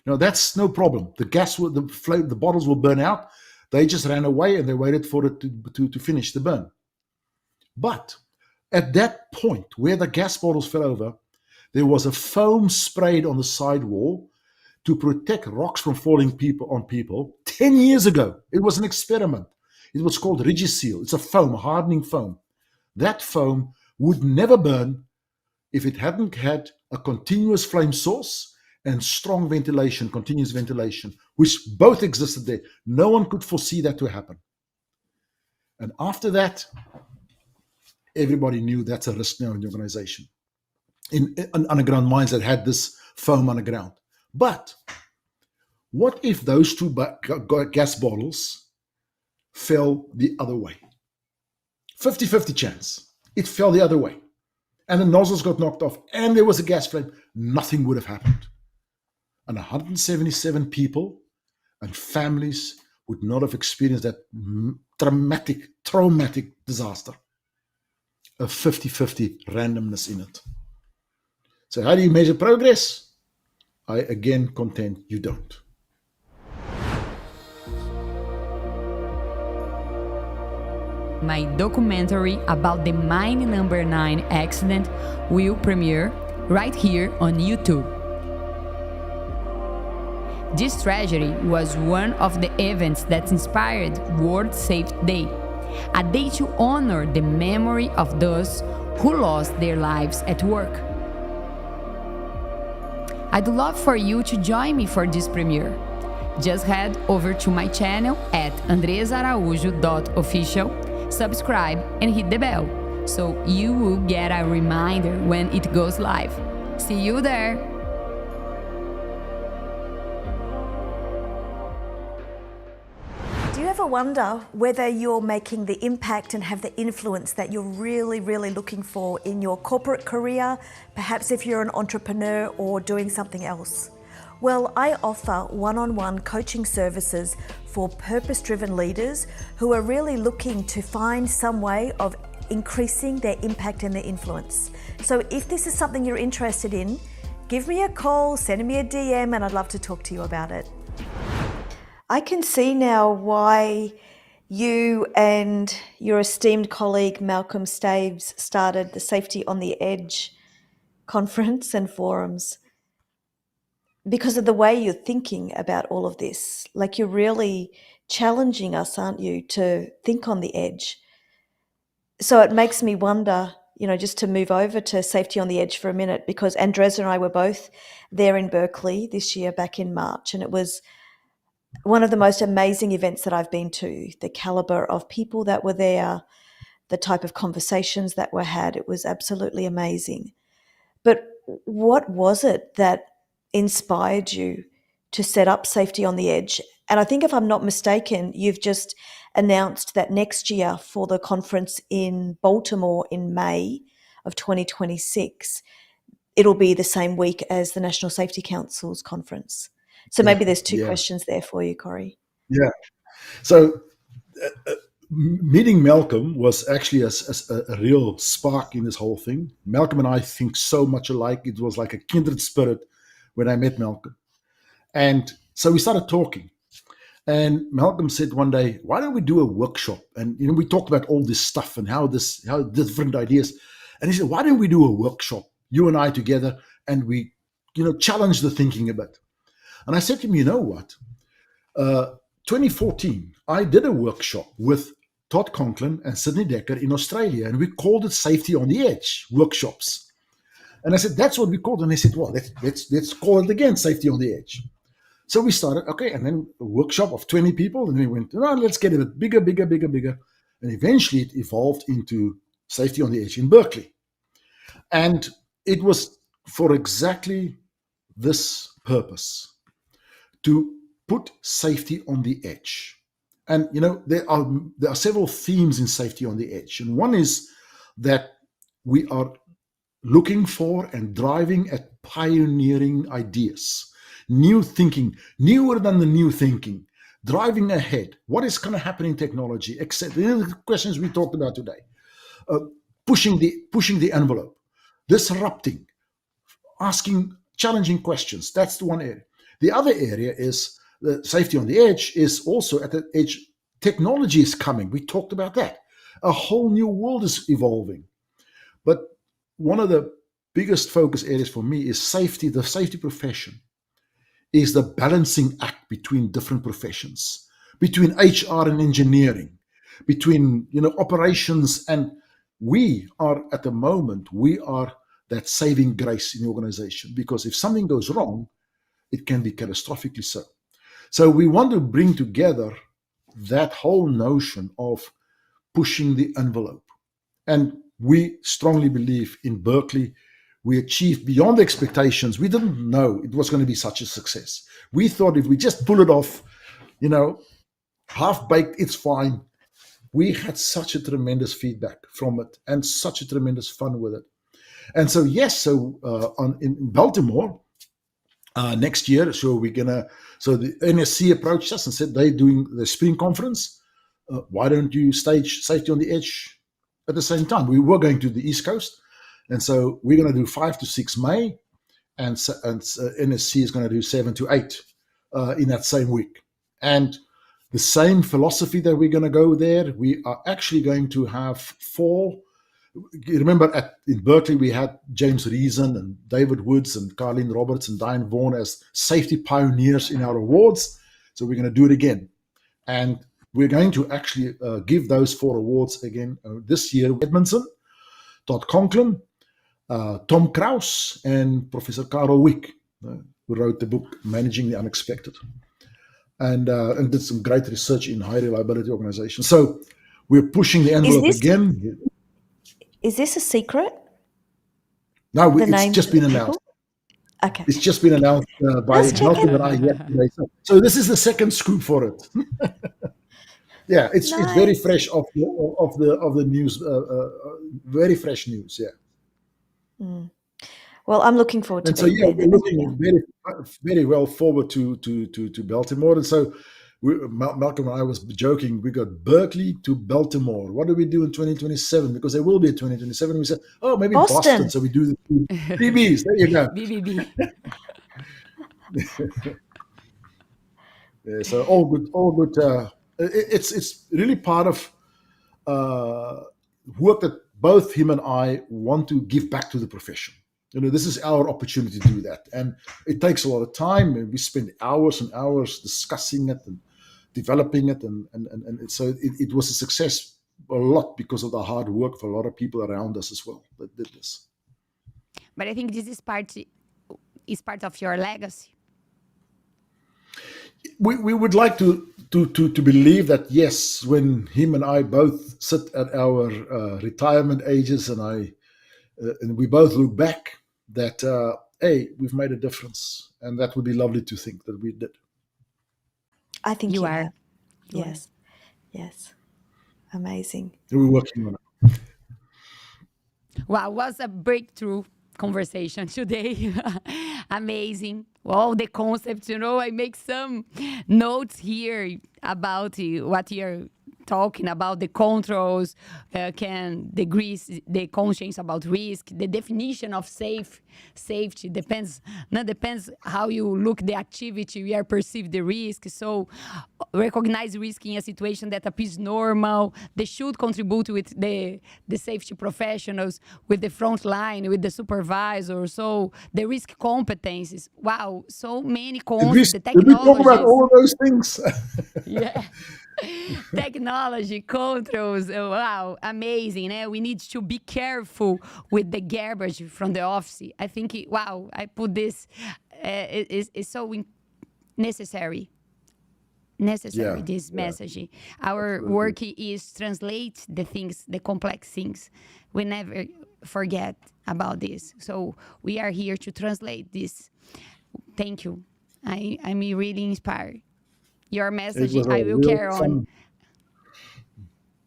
Now that's no problem. The bottles will burn out. They just ran away and they waited for it to finish the burn. But at that point where the gas bottles fell over, there was a foam sprayed on the side wall to protect rocks from falling on people. 10 years ago, it was an experiment. It was called 𝗔𝗔𝗍𝗍. It's a foam, a hardening foam. That foam would never burn if it hadn't had a continuous flame source and strong ventilation, continuous ventilation, which both existed there. No one could foresee that to happen. And after that, everybody knew that's a risk now in the organization. In underground mines that had this foam underground. But what if those 2 gas bottles fell the other way? 50-50 chance. It fell the other way. And the nozzles got knocked off and there was a gas flame. Nothing would have happened. And 177 people and families would not have experienced that traumatic disaster. A 50-50 randomness in it. So how do you measure progress? I again contend you don't. My documentary about the mine number 9 accident will premiere right here on YouTube. This tragedy was one of the events that inspired World Safety Day, a day to honor the memory of those who lost their lives at work. I'd love for you to join me for this premiere. Just head over to my channel at 𝗠𝗘𝗧𝗏𝗏𝗡𝗏, subscribe and hit the bell so you will get a reminder when it goes live. See you there! Do you ever wonder whether you're making the impact and have the influence that you're really, really looking for in your corporate career, perhaps if you're an entrepreneur or doing something else? Well, I offer one-on-one coaching services for purpose-driven leaders who are really looking to find some way of increasing their impact and their influence. So if this is something you're interested in, give me a call, send me a DM, and I'd love to talk to you about it. I can see now why you and your esteemed colleague Malcolm Staves started the Safety on the Edge conference and forums, because of the way you're thinking about all of this. Like, you're really challenging us, aren't you, to think on the edge. So it makes me wonder, just to move over to Safety on the Edge for a minute, because Andreza and I were both there in Berkeley this year back in March, and it was one of the most amazing events that I've been to. The caliber of people that were there, the type of conversations that were had. It was absolutely amazing. But what was it that inspired you to set up Safety on the Edge? And I think, if I'm not mistaken, you've just announced that next year for the conference in Baltimore in May of 2026, it'll be the same week as the National Safety Council's conference. So maybe there's two questions there for you, Corrie. Yeah. So meeting Malcolm was actually a real spark in this whole thing. Malcolm and I think so much alike. It was like a kindred spirit when I met Malcolm. And so we started talking. And Malcolm said one day, why don't we do a workshop? And we talked about all this stuff and how different ideas. And he said, why don't we do a workshop, you and I together, and we challenge the thinking a bit. And I said to him, you know what? 2014, I did a workshop with Todd Conklin and Sydney Dekker in Australia, and we called it Safety on the Edge workshops. And I said, that's what we called it. And they said, well, let's call it again, Safety on the Edge. So we started, and then a workshop of 20 people, and then we went, let's get it bigger. And eventually it evolved into Safety on the Edge in Berkeley. And it was for exactly this purpose, to put safety on the edge. And, there are several themes in Safety on the Edge. And one is that we are looking for and driving at pioneering ideas, new thinking, newer than the new thinking, driving ahead. What is going to happen in technology? Except the questions we talked about today, pushing the envelope, disrupting, asking challenging questions. That's the one area. The other area is the Safety on the Edge is also at the edge. Technology is coming. We talked about that. A whole new world is evolving. But one of the biggest focus areas for me is safety. The safety profession is the balancing act between different professions, between HR and engineering, between operations, and we are at the moment, we are that saving grace in the organization, because if something goes wrong, it can be catastrophically so. So we want to bring together that whole notion of pushing the envelope. And we strongly believe in Berkeley, we achieved beyond expectations. We didn't know it was going to be such a success. We thought if we just pull it off, half-baked, it's fine. We had such a tremendous feedback from it and such a tremendous fun with it. And so, in Baltimore, next year, so the NSC approached us and said they're doing the spring conference. Why don't you stage Safety on the Edge at the same time? We were going to the East Coast, and so we're going to do 5 to 6 May, and NSC is going to do 7 to 8 in that same week. And the same philosophy that we're going to go there, we are actually going to have 4. You remember in Berkeley, we had James Reason and David Woods and Carlene Roberts and Diane Vaughan as safety pioneers in our awards. So we're going to do it again. And we're going to actually give those 4 awards again this year. Edmondson, Todd Conklin, Tom Kraus, and Professor Carol Wick, who wrote the book Managing the Unexpected, and did some great research in high reliability organizations. So we're pushing the envelope again. Is this a secret? No, it's just been announced. Okay. It's just been announced by Malcolm and I yesterday. So this is the second scoop for it. Yeah, it's very fresh off the news, very fresh news. Yeah. Mm. Well, I'm looking forward to it. And so we're looking very, very well forward to Baltimore. And so Malcolm and I was joking. We got Berkeley to Baltimore. What do we do in 2027? Because there will be a 2027. We said, maybe Boston. So we do the BBs. There you go. BBB. Yeah, so all good. It's really part of work that both him and I want to give back to the profession. This is our opportunity to do that. And it takes a lot of time. And we spend hours and hours discussing it and developing it. And so it was a success a lot because of the hard work of a lot of people around us as well that did this. But I think this is part of your legacy. we would like to believe that, yes, when him and I both sit at our retirement ages and we both look back, that, hey, we've made a difference. And that would be lovely to think that we did. I think you are. have. Yes. Yes. Amazing. We're working on it. Wow, was a breakthrough conversation today. Amazing. All the concepts, I make some notes here about what you're talking about, the controls, the conscience about risk, the definition of safety depends how you look the activity, we are perceive the risk. So recognize risk in a situation that appears normal. They should contribute with the safety professionals, with the front line, with the supervisor. So the risk competencies. Wow, so many concepts. The technologies. Did we talk about all of those things? Yeah. Technology, controls, wow, amazing. We need to be careful with the garbage from the office. I think, I put this, is so necessary. This message. Our absolutely. Work is translate the things, the complex things. We never forget about this. So we are here to translate this. Thank you. I'm really inspired. Your message, I will carry on.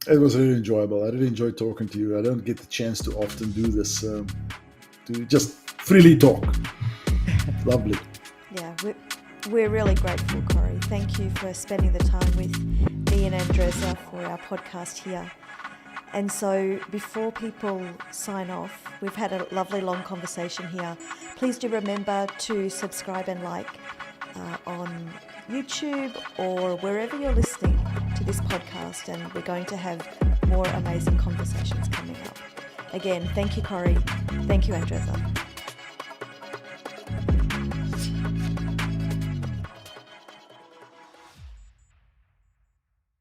It was really enjoyable. I really enjoyed talking to you. I don't get the chance to often do this, to just freely talk. Lovely. Yeah, we're really grateful, Corrie. Thank you for spending the time with me and Andreza for our podcast here. And so before people sign off, we've had a lovely long conversation here. Please do remember to subscribe and like on YouTube or wherever you're listening to this podcast, and we're going to have more amazing conversations coming up. Again, thank you, Corrie. Thank you, Andreza.